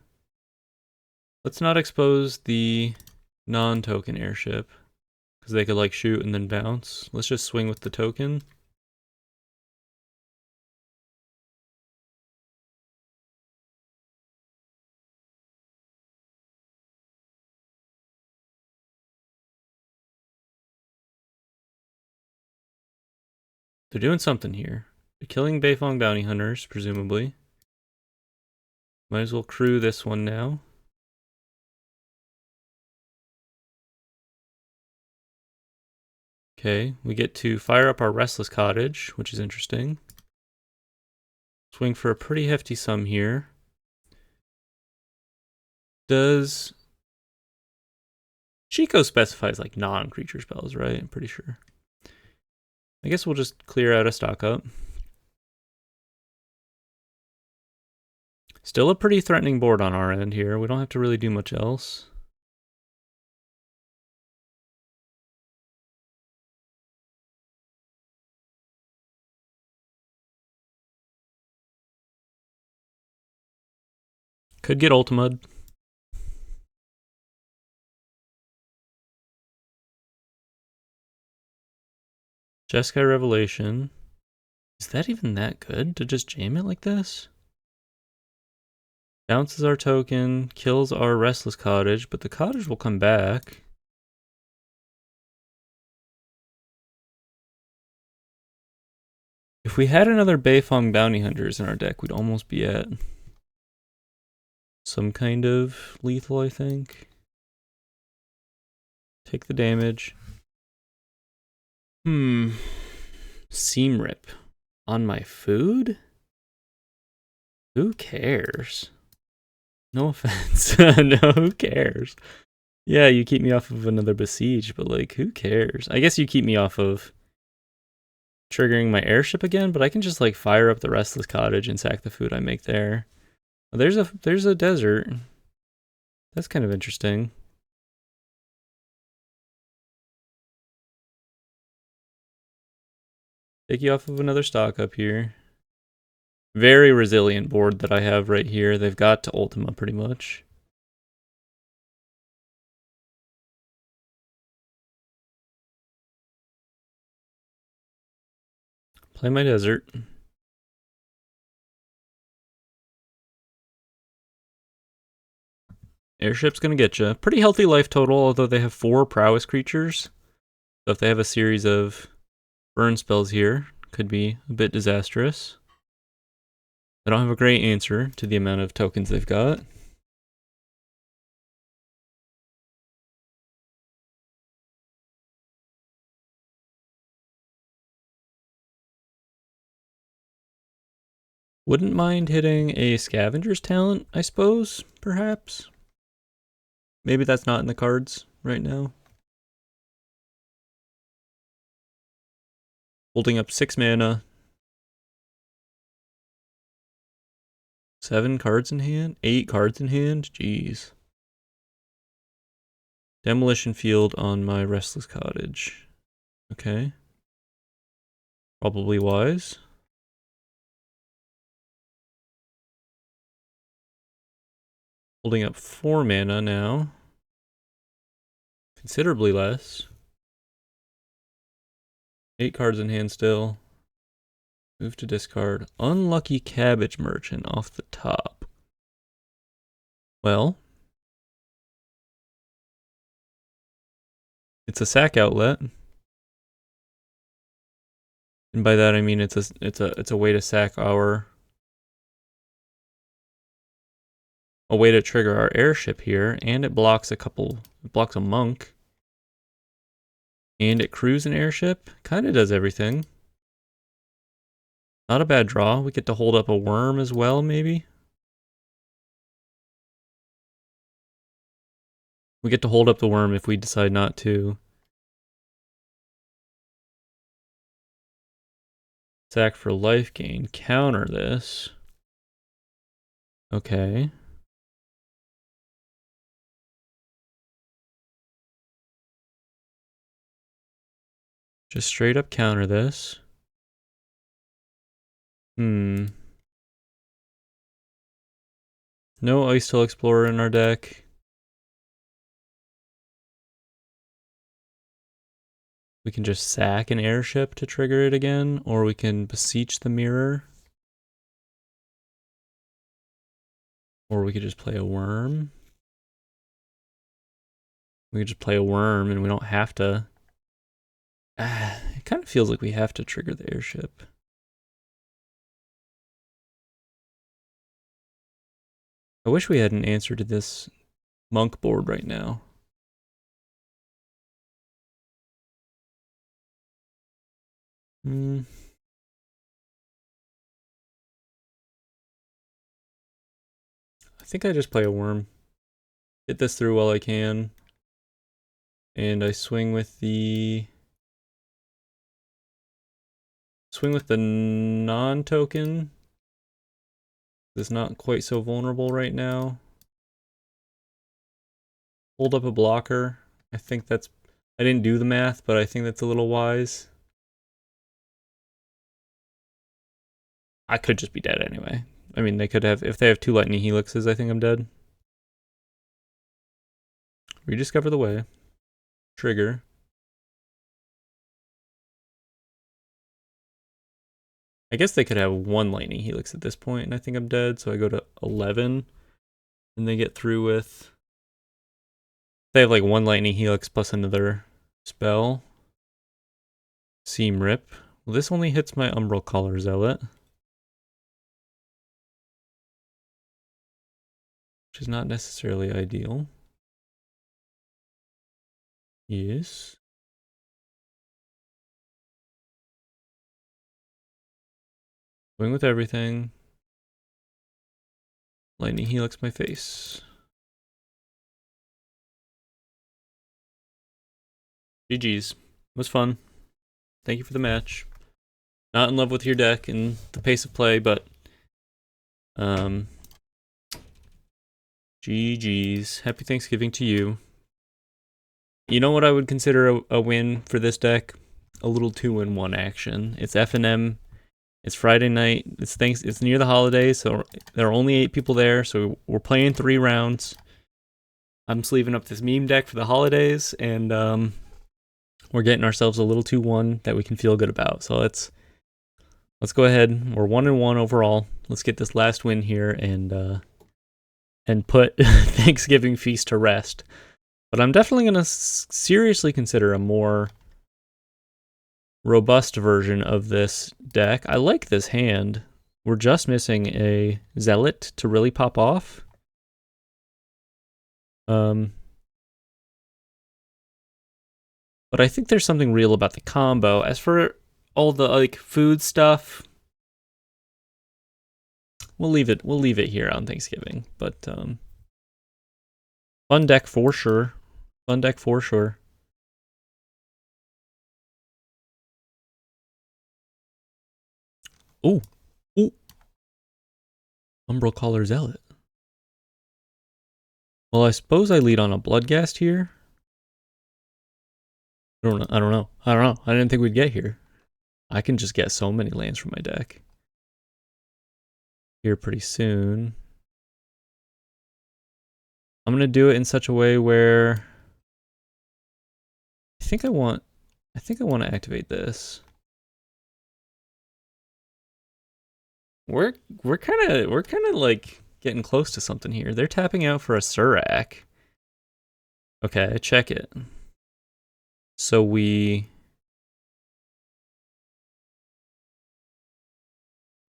Let's not expose the non-token airship. Because they could, like, shoot and then bounce. Let's just swing with the token. They're doing something here. They're killing Beifong bounty hunters, presumably. Might as well crew this one now. Okay, we get to fire up our Restless Cottage, which is interesting. Swing for a pretty hefty sum here. Does Chico specifies like non-creature spells, right? I'm pretty sure. I guess we'll just clear out a stock up. Still a pretty threatening board on our end here. We don't have to really do much else. Could get Ultimud. Jeskai Revelation. Is that even that good to just jam it like this? Bounces our token, kills our Restless Cottage, but the cottage will come back. If we had another Beifong Bounty Hunters in our deck, we'd almost be at some kind of lethal, I think. Take the damage. Seam Rip on my food? Who cares? No offense. No, who cares? Yeah, you keep me off of another Besiege, but like, who cares? I guess you keep me off of triggering my airship again, but I can just like fire up the Restless Cottage and sack the food I make there. Oh, there's a desert. That's kind of interesting. Take you off of another stock up here. Very resilient board that I have right here. They've got to Ultima pretty much. Play my desert. Airship's gonna get you. Pretty healthy life total, although they have 4 prowess creatures. So if they have a series of burn spells here, could be a bit disastrous. I don't have a great answer to the amount of tokens they've got. Wouldn't mind hitting a scavenger's talent, I suppose, perhaps. Maybe that's not in the cards right now. Holding up 6 mana. 7 cards in hand? 8 cards in hand? Jeez. Demolition Field on my Restless Cottage. Okay. Probably wise. Holding up 4 mana now. Considerably less. 8 cards in hand still. Move to discard. Unlucky Cabbage Merchant off the top. Well, it's a sack outlet. And by that I mean it's a way to sack a way to trigger our airship here, and it blocks a monk. And it crews an airship. Kinda does everything. Not a bad draw. We get to hold up a worm as well, maybe. We get to hold up the worm if we decide not to. Sack for life gain. Counter this. Okay. Just straight up counter this. No Ice Tail Explorer in our deck. We can just sack an airship to trigger it again, or we can beseech the mirror. Or we could just play a worm. We could just play a worm and we don't have to. It kind of feels like we have to trigger the airship. I wish we had an answer to this monk board right now. I think I just play a worm. Get this through while I can. And I swing with the non-token. It's not quite so vulnerable right now. Hold up a blocker. I think that's... I didn't do the math, but I think that's a little wise. I could just be dead anyway. I mean, they could have... If they have 2 lightning helixes, I think I'm dead. Rediscover the way. Trigger. I guess they could have 1 lightning helix at this point, and I think I'm dead, so I go to 11. And they get through with... They have like 1 lightning helix plus another spell. Seam Rip. Well, this only hits my Umbral Collar Zealot. Which is not necessarily ideal. Yes. Swing with everything. Lightning Helix my face. GG's. It was fun. Thank you for the match. Not in love with your deck and the pace of play, but GG's. Happy Thanksgiving to you. You know what I would consider a win for this deck? A little 2-in-1 action. It's F&M. It's Friday night. It's near the holidays, so there are only 8 people there. So we're playing 3 rounds. I'm sleeving up this meme deck for the holidays, and we're getting ourselves a little 2-1 that we can feel good about. So let's go ahead. We're 1-1 overall. Let's get this last win here and put Thanksgiving feast to rest. But I'm definitely gonna seriously consider a more robust version of this deck. I like this hand. We're just missing a Zealot to really pop off. But I think there's something real about the combo. As for all the like food stuff, We'll leave it. We'll leave it here on Thanksgiving. But fun deck for sure. Fun deck for sure. Ooh, ooh. Umbral Caller Zealot. Well, I suppose I lead on a Bloodghast here. I don't know. I didn't think we'd get here. I can just get so many lands from my deck here pretty soon. I'm gonna do it in such a way where I think I want to activate this. We're kind of like getting close to something here. They're tapping out for a Surak. Okay, check it. So we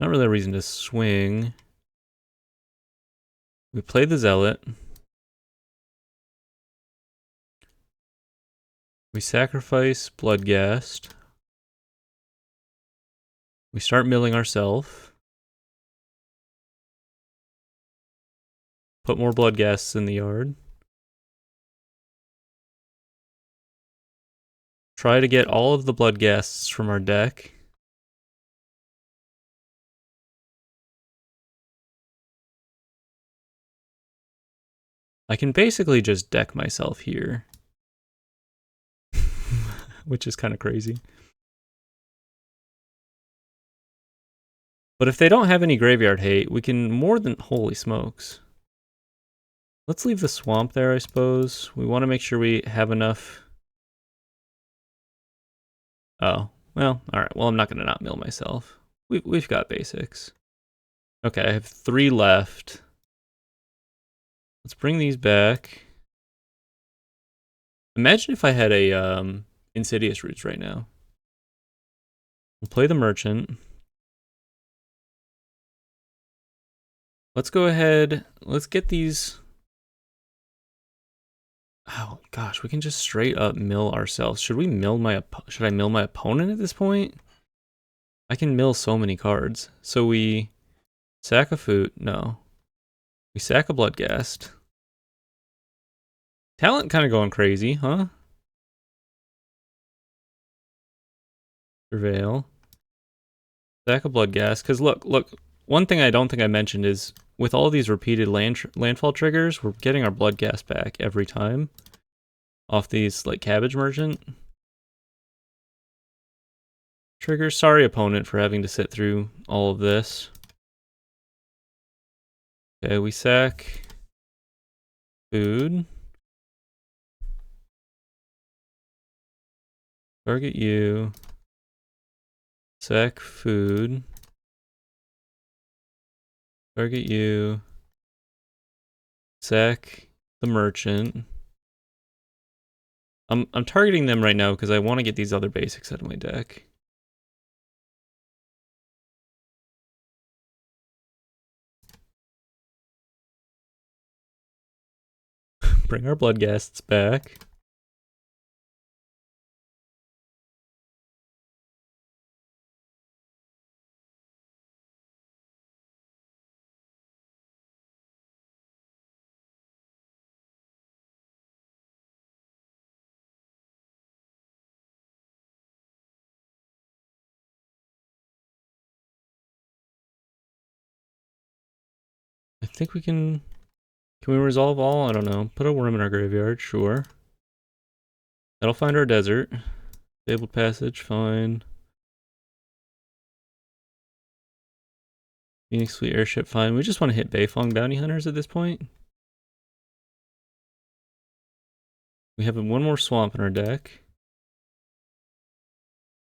not really a reason to swing. We play the Zealot. We sacrifice Bloodghast. We start milling ourselves. Put more Bloodghasts in the yard. Try to get all of the Bloodghasts from our deck. I can basically just deck myself here. Which is kind of crazy. But if they don't have any graveyard hate, we can more than... Holy smokes. Let's leave the swamp there, I suppose. We want to make sure we have enough... Oh, well, alright. Well, I'm not going to not mill myself. We've got basics. Okay, I have 3 left. Let's bring these back. Imagine if I had a Insidious Roots right now. We'll play the Merchant. Let's go ahead. Let's get these... Oh gosh, we can just straight up mill ourselves. Should we mill should I mill my opponent at this point? I can mill so many cards. So we sack a Foot. No. We sack a Bloodghast. Talent kind of going crazy, huh? Surveil. Sack a Bloodghast. Because look, one thing I don't think I mentioned is with all these repeated landfall triggers, we're getting our Bloodghast back every time off these like Cabbage Merchant triggers. Sorry, opponent, for having to sit through all of this. Okay, we sack food. Target you. Sack food. Target you. Sack the merchant. I'm targeting them right now because I want to get these other basics out of my deck. Bring our Bloodghasts back. I think we can we resolve all? I don't know. Put a worm in our graveyard, sure. That'll find our desert. Fabled Passage, fine. Phoenix Fleet Airship, fine. We just want to hit Beifong Bounty Hunters at this point. We have one more swamp in our deck.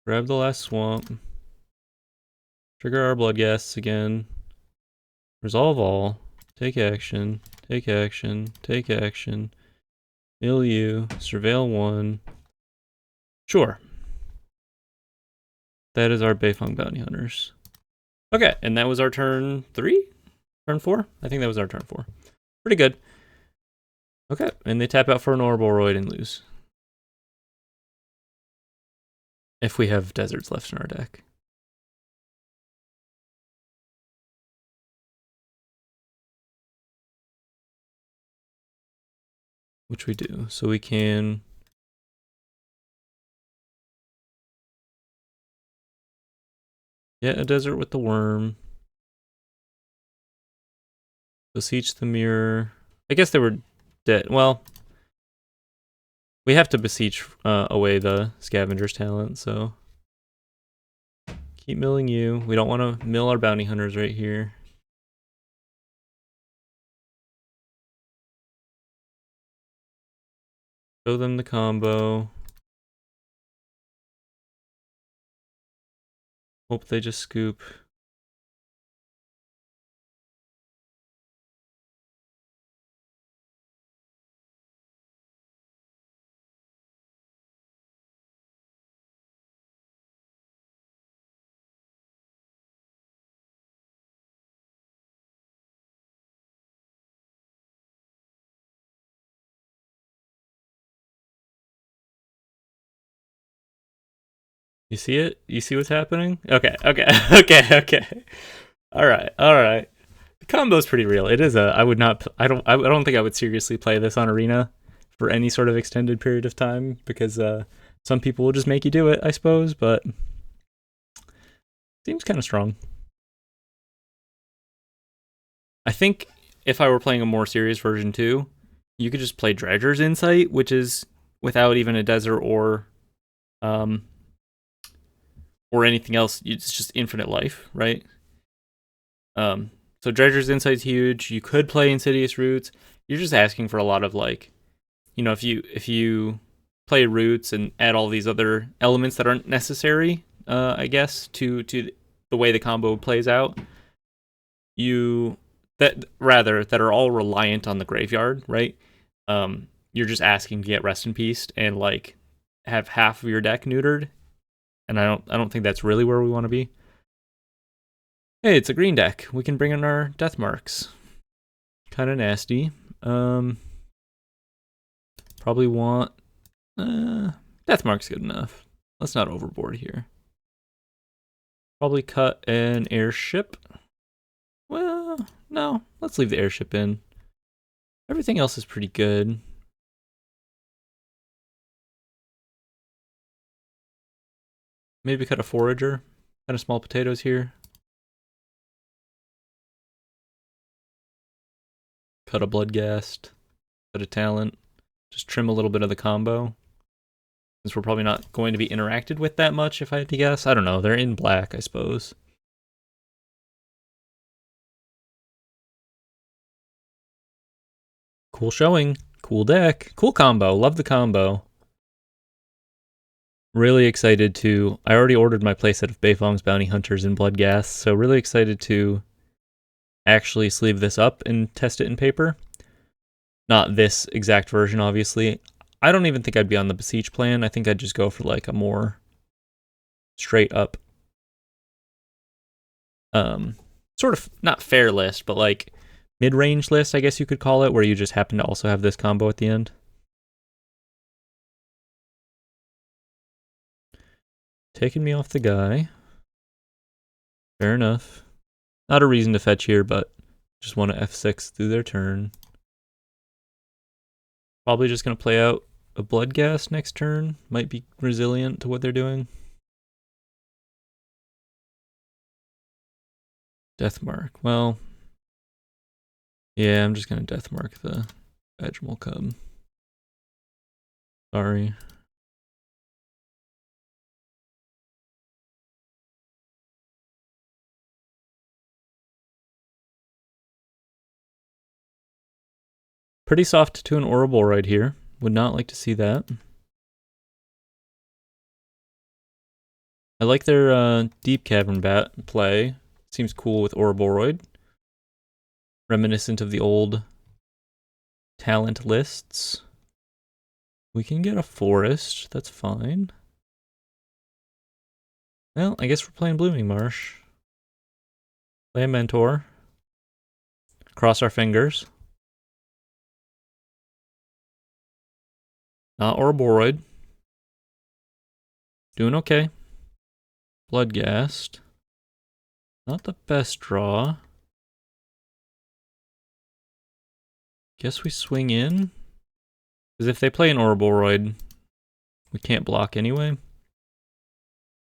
Grab the last swamp. Trigger our Bloodghasts again. Resolve all. Take action. Take action. Take action. Mill you. Surveil 1. Sure. That is our Beifong Bounty Hunters. Okay, and that was our turn 3? Turn 4? I think that was our turn 4. Pretty good. Okay, and they tap out for an Orboroid and lose. If we have deserts left in our deck. which we do. So we can... get a desert with the worm. Beseech the mirror. I guess they were dead. Well, we have to beseech away the scavenger's talent, so... keep milling you. We don't want to mill our bounty hunters right here. Show them the combo. Hope they just scoop. You see it? You see what's happening? Okay. All right. The combo's pretty real. It is a. I would not. I don't think I would seriously play this on Arena for any sort of extended period of time because some people will just make you do it, I suppose. But seems kind of strong. I think if I were playing a more serious version too, you could just play Dredger's Insight, which is without even a desert or anything else. It's just infinite life, right? So Dredger's Insight's huge. You could play Insidious Roots. You're just asking for a lot of like, if you play Roots and add all these other elements that aren't necessary, I guess, to the way the combo plays out, that are all reliant on the graveyard, right? You're just asking to get Rest in Peace and like have half of your deck neutered, and I don't think that's really where we want to be. Hey, it's a green deck. We can bring in our Death Marks. Kind of nasty. Probably want Death Mark's good enough. Let's not overboard here. Probably cut an airship. Well, no, let's leave the airship in. Everything else is pretty good. Maybe cut a forager. Kind of small potatoes here. Cut a bloodghast. Cut a talent. Just trim a little bit of the combo. Since we're probably not going to be interacted with that much, if I had to guess. I don't know. They're in black, I suppose. Cool showing. Cool deck. Cool combo. Love the combo. Really excited to... I already ordered my playset of Beifong's Bounty Hunters and Bloodghast, so really excited to actually sleeve this up and test it in paper. Not this exact version, obviously. I don't even think I'd be on the Beseech plan. I think I'd just go for like a more straight up sort of not fair list, but like mid-range list, I guess you could call it, where you just happen to also have this combo at the end. Taking me off the guy. Fair enough. Not a reason to fetch here, but just want to F6 through their turn. Probably just going to play out a Bloodghast next turn. Might be resilient to what they're doing. Deathmark. Well, yeah, I'm just going to Deathmark the Badgermole Cub. Sorry. Pretty soft to an Ouroboros right here. Would not like to see that. I like their Deep Cavern Bat play. Seems cool with Ouroboros. Reminiscent of the old talent lists. We can get a forest. That's fine. Well, I guess we're playing Blooming Marsh. Play a Mentor. Cross our fingers. Not Ouroboros. Doing okay. Bloodghast. Not the best draw. Guess we swing in. Because if they play an Ouroboros, we can't block anyway.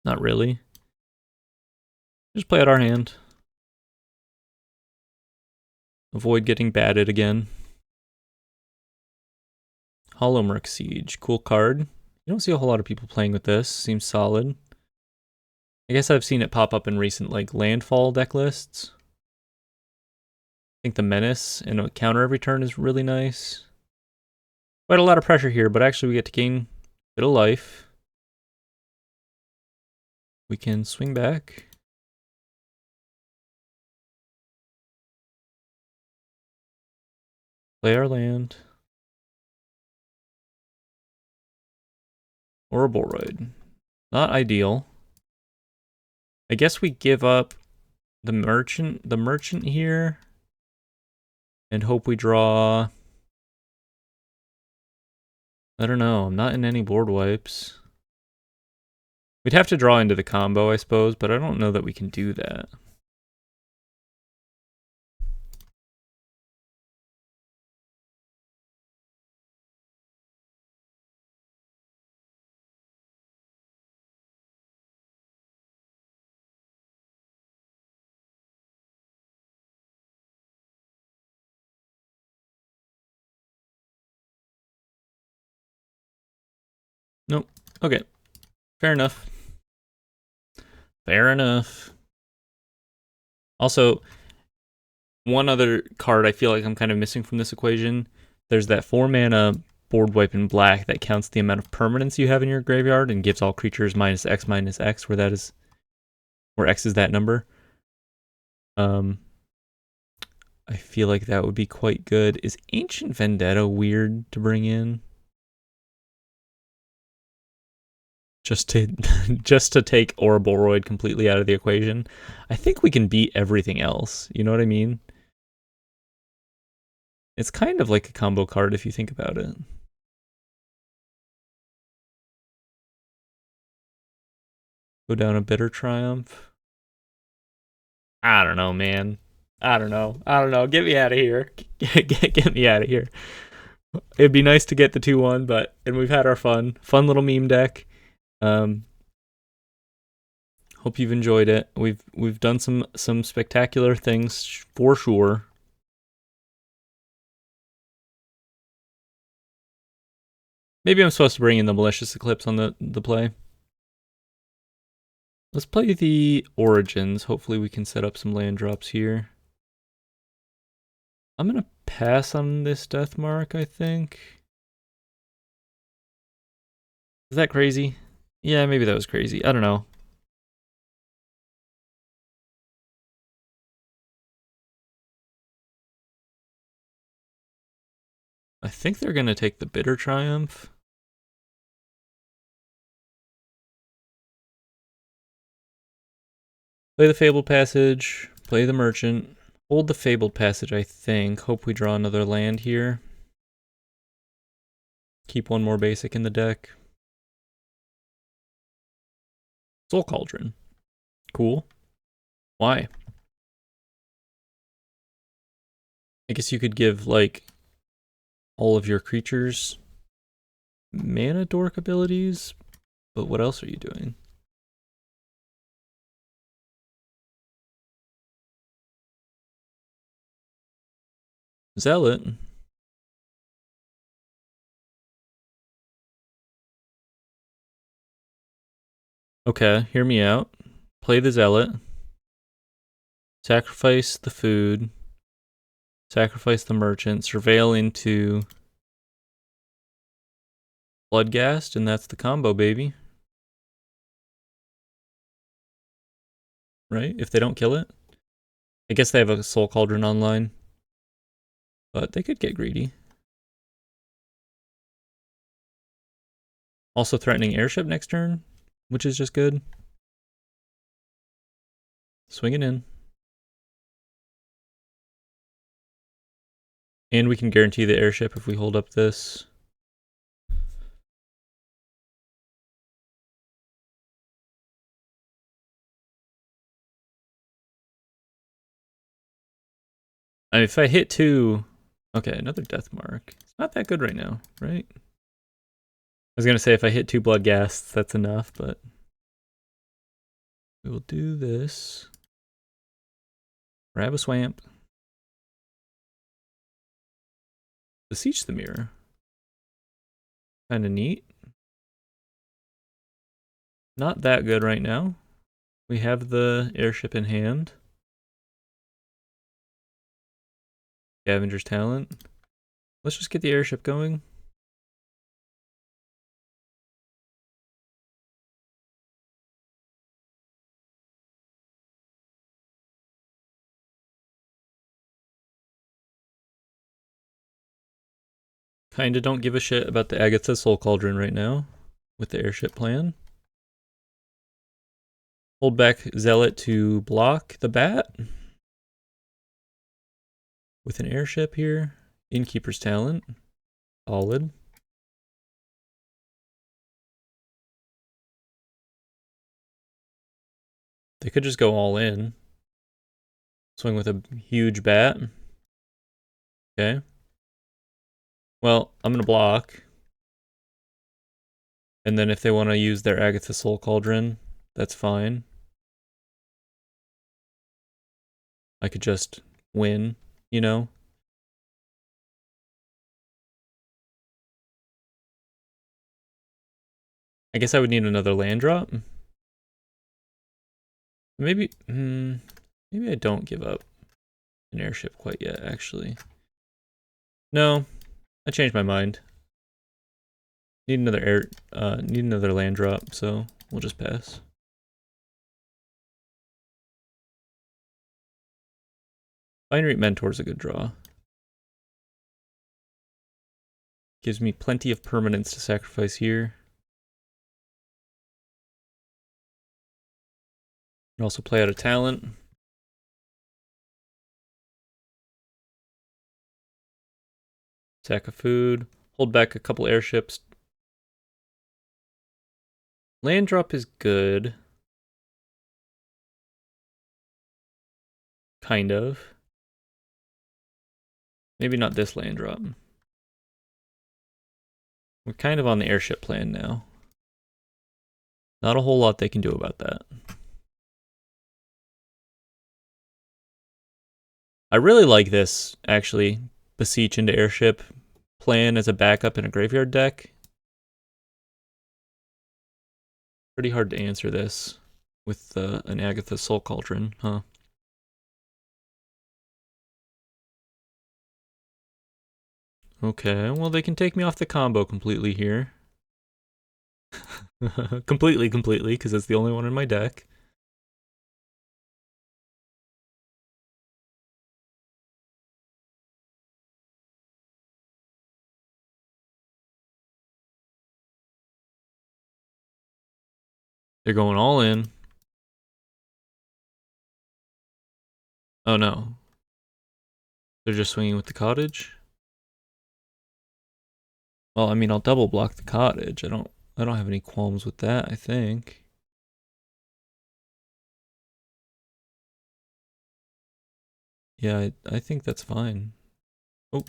Not really. Just play out our hand. Avoid getting batted again. Hollow Merc Siege. Cool card. You don't see a whole lot of people playing with this. Seems solid. I guess I've seen it pop up in recent like landfall deck lists. I think the Menace and a counter every turn is really nice. Quite a lot of pressure here, but actually we get to gain a bit of life. We can swing back. Play our land. Ouroboros. Not ideal. I guess we give up the merchant here. And hope we draw. I don't know. I'm not in any board wipes. We'd have to draw into the combo, I suppose, but I don't know that we can do that. Nope. Okay. Fair enough. Fair enough. Also, one other card I feel like I'm kind of missing from this equation. There's that 4-mana board wipe in black that counts the amount of permanence you have in your graveyard and gives all creatures -X, where X is that number. I feel like that would be quite good. Is Ancient Vendetta weird to bring in? Just to take Ouroboros completely out of the equation. I think we can beat everything else. You know what I mean? It's kind of like a combo card if you think about it. Go down a Bitter Triumph. I don't know, man. I don't know. Get me out of here. Get me out of here. It'd be nice to get the 2-1, and we've had our fun. Fun little meme deck. Hope you've enjoyed it. We've done some spectacular things for sure. Maybe I'm supposed to bring in the Malicious Eclipse on the play. Let's play the Origins. Hopefully we can set up some land drops here. I'm gonna pass on this Death Mark, I think. Is that crazy? Yeah, maybe that was crazy. I don't know. I think they're gonna take the Bitter Triumph. Play the Fabled Passage. Play the Merchant. Hold the Fabled Passage, I think. Hope we draw another land here. Keep one more basic in the deck. Soul Cauldron. Cool. Why? I guess you could give, like, all of your creatures mana dork abilities, but what else are you doing? Zealot. Okay, hear me out. Play the Zealot. Sacrifice the food. Sacrifice the merchant. Surveil into Bloodghast, and that's the combo, baby. Right? If they don't kill it. I guess they have a Soul Cauldron online. But they could get greedy. Also threatening airship next turn, which is just good. Swing it in. And we can guarantee the airship if we hold up this. I mean, if I hit 2, Okay, another death mark. It's not that good right now, right? I was gonna say if I hit 2 blood ghasts, that's enough, but we will do this. Grab a swamp. Beseech the mirror. Kinda neat. Not that good right now. We have the airship in hand. Scavenger's talent. Let's just get the airship going. Kinda don't give a shit about the Agatha Soul Cauldron right now with the airship plan. Hold back Zealot to block the bat with an airship here. Innkeeper's talent. Solid. They could just go all in. Swing with a huge bat. Okay. Well, I'm going to block. And then if they want to use their Agatha Soul Cauldron, that's fine. I could just win, you know? I guess I would need another land drop. Maybe I don't give up an airship quite yet, actually. No, I changed my mind. Need another land drop, so we'll just pass. Binary Mentor's a good draw. Gives me plenty of permanents to sacrifice here. Can also play out a talent. Sack of food. Hold back a couple airships. Land drop is good. Kind of. Maybe not this land drop. We're kind of on the airship plan now. Not a whole lot they can do about that. I really like this, actually. Beseech into airship plan as a backup in a graveyard deck. Pretty hard to answer this with an Agatha Soul Cauldron, huh? Okay, well they can take me off the combo completely here. completely, because it's the only one in my deck. They're going all in. Oh no. They're just swinging with the cottage? Well, I mean, I'll double block the cottage. I don't have any qualms with that, I think. Yeah, I think that's fine. Oh.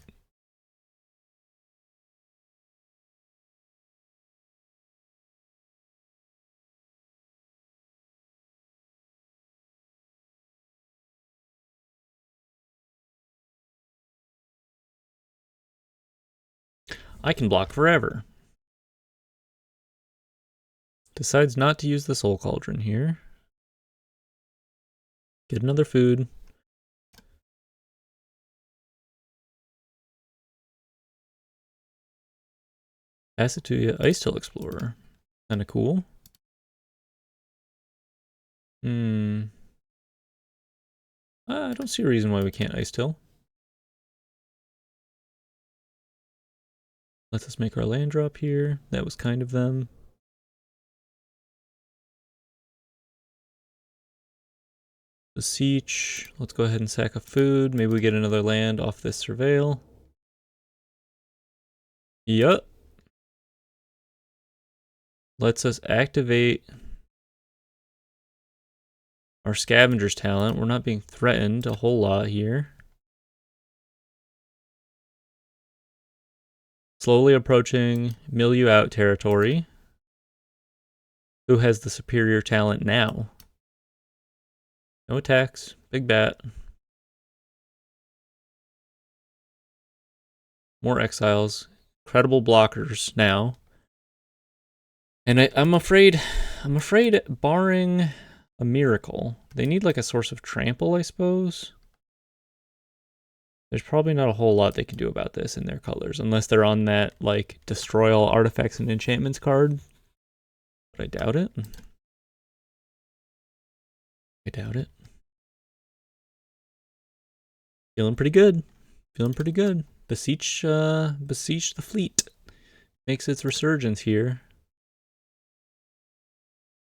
I can block forever. Decides not to use the Soul Cauldron here. Get another food. Pass it to you. Ice Hill Explorer. Kinda cool. I don't see a reason why we can't Ice Hill. Let's us make our land drop here. That was kind of them. Beseech. Let's go ahead and sack a food. Maybe we get another land off this surveil. Yup. Lets us activate our scavenger's talent. We're not being threatened a whole lot here. Slowly approaching milieu out territory. Who has the superior talent now? No attacks. Big bat. More exiles. Credible blockers now. And I'm afraid, barring a miracle, they need like a source of trample, I suppose. There's probably not a whole lot they can do about this in their colors, unless they're on that like destroy all artifacts and enchantments card. But I doubt it. I doubt it. Feeling pretty good. Feeling pretty good. Beseech the fleet makes its resurgence here.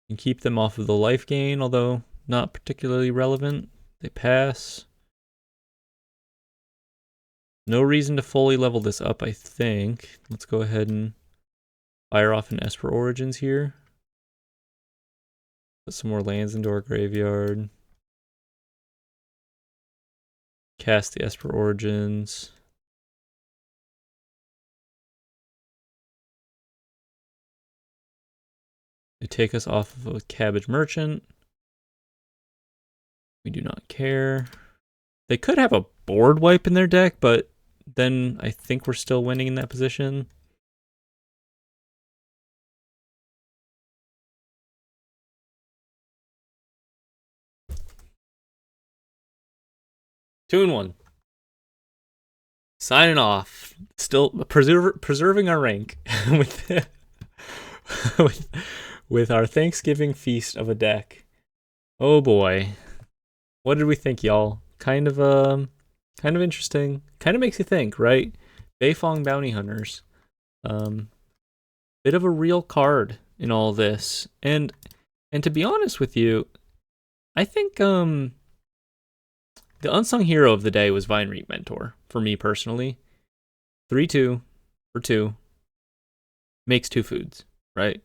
And keep them off of the life gain, although not particularly relevant. They pass. No reason to fully level this up, I think. Let's go ahead and fire off an Esper Origins here. Put some more lands into our graveyard. Cast the Esper Origins. They take us off of a Cabbage Merchant. We do not care. They could have a board wipe in their deck, but then I think we're still winning in that position. Two and one. Signing off. Still preserving our rank with, with our Thanksgiving feast of a deck. Oh boy. What did we think, y'all? Kind of interesting. Kind of makes you think, right? Beifong Bounty Hunters. Bit of a real card in all this. And to be honest with you, I think the unsung hero of the day was Vine Reap Mentor, for me personally. 3-2 for 2. Makes 2 foods, right?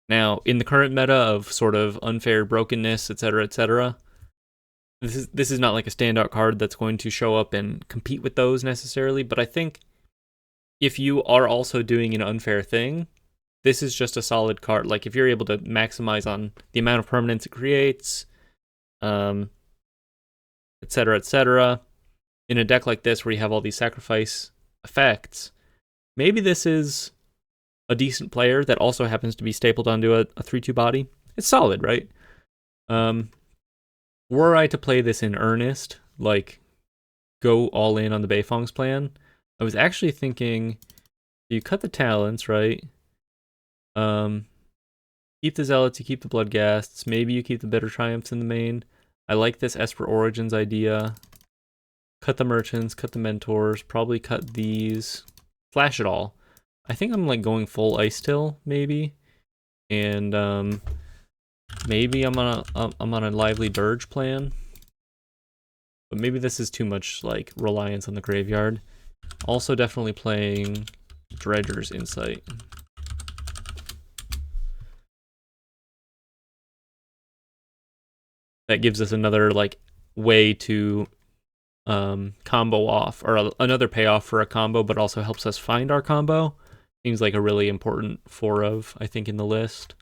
Now, in the current meta of sort of unfair brokenness, etc., this is not like a standout card that's going to show up and compete with those necessarily, but I think if you are also doing an unfair thing, this is just a solid card. Like if you're able to maximize on the amount of permanence it creates, etc., in a deck like this where you have all these sacrifice effects, maybe this is a decent player that also happens to be stapled onto a 3-2 body. It's solid, right? Were I to play this in earnest, like go all in on the Beifong's plan, I was actually thinking you cut the talents, right? Keep the Zealots, you keep the Bloodghasts, maybe you keep the Bitter Triumphs in the main. I like this Esper Origins idea. Cut the Merchants, cut the Mentors, probably cut these. Flash it all. I think I'm like going full Ice Till, maybe. And maybe I'm on a Lively Dirge plan. But maybe this is too much like reliance on the graveyard. Also definitely playing Dredger's Insight. That gives us another like way to combo off, or another payoff for a combo, but also helps us find our combo. Seems like a really important 4 of, I think, in the list.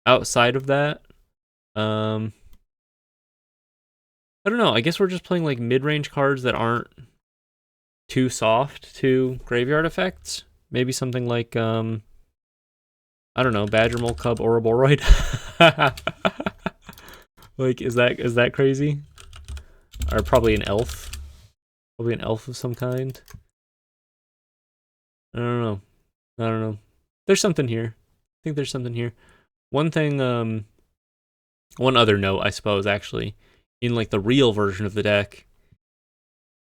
Outside of that, I don't know. I guess we're just playing like mid-range cards that aren't too soft to graveyard effects. Maybe something like I don't know, Badger Mole Cub Ouroboros. Like, is that crazy? Or probably an elf. Probably an elf of some kind. I don't know. There's something here. I think there's something here. One thing, one other note, I suppose, actually, in like the real version of the deck,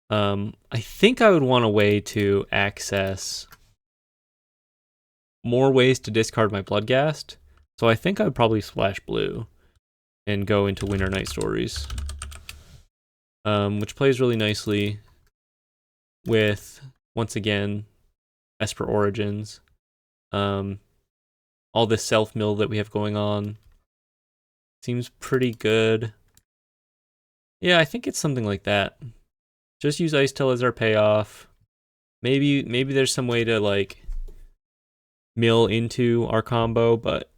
I think I would want a way to access more ways to discard my Bloodghast. So I think I would probably splash blue and go into Winter Night Stories, which plays really nicely with, once again, Esper Origins. All this self-mill that we have going on seems pretty good. Yeah, I think it's something like that. Just use Ice Till as our payoff. Maybe there's some way to like mill into our combo, but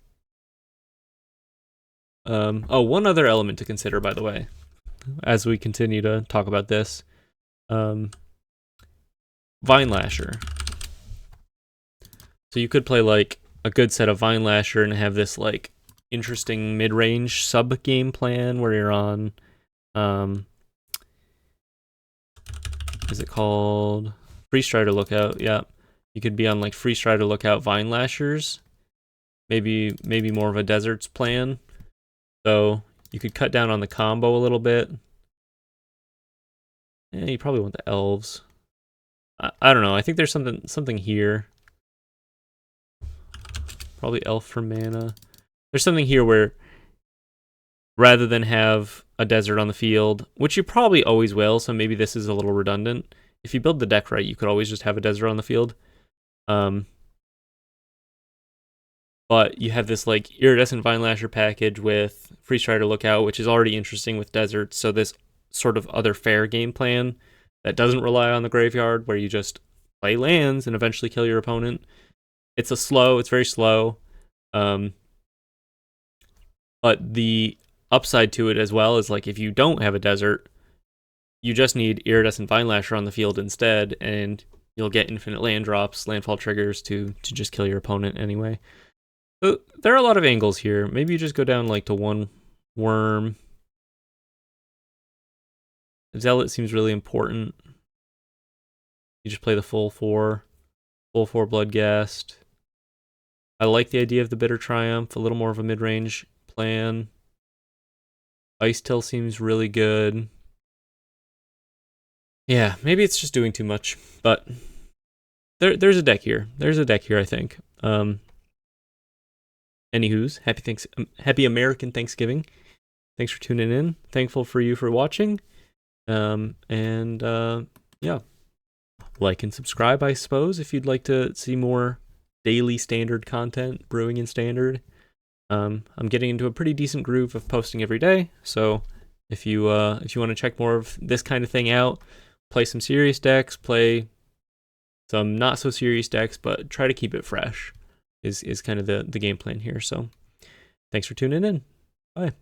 oh, one other element to consider, by the way, as we continue to talk about this, Vine Lasher. So you could play like a good set of Vine Lasher and have this like interesting mid-range sub game plan where you're on, is it called Free Strider Lookout? Yeah, you could be on like Free Strider Lookout Vine Lashers. Maybe more of a deserts plan. So you could cut down on the combo a little bit. Yeah, you probably want the elves. I don't know. I think there's something here. Probably elf for mana. There's something here where rather than have a desert on the field, which you probably always will, so maybe this is a little redundant. If you build the deck right, you could always just have a desert on the field. But you have this like iridescent Vine Lasher package with Free Strider Lookout, which is already interesting with deserts. So this sort of other fair game plan that doesn't rely on the graveyard, where you just play lands and eventually kill your opponent. It's very slow. But the upside to it as well is like if you don't have a desert, you just need iridescent Vine Lasher on the field instead, and you'll get infinite land drops, landfall triggers to just kill your opponent anyway. So there are a lot of angles here. Maybe you just go down like to one worm. Zealot seems really important. You just play the full four Bloodghast. I like the idea of the Bitter Triumph, a little more of a mid-range plan. Ice Till seems really good. Yeah, maybe it's just doing too much, but there's a deck here. I think. Anywho's, happy American Thanksgiving. Thanks for tuning in. Thankful for you for watching. Yeah, like and subscribe, I suppose, if you'd like to see more daily standard content, brewing in standard. I'm getting into a pretty decent groove of posting every day, so if you want to check more of this kind of thing out, play some serious decks, play some not so serious decks, but try to keep it fresh is kind of the game plan here. So thanks for tuning in. Bye.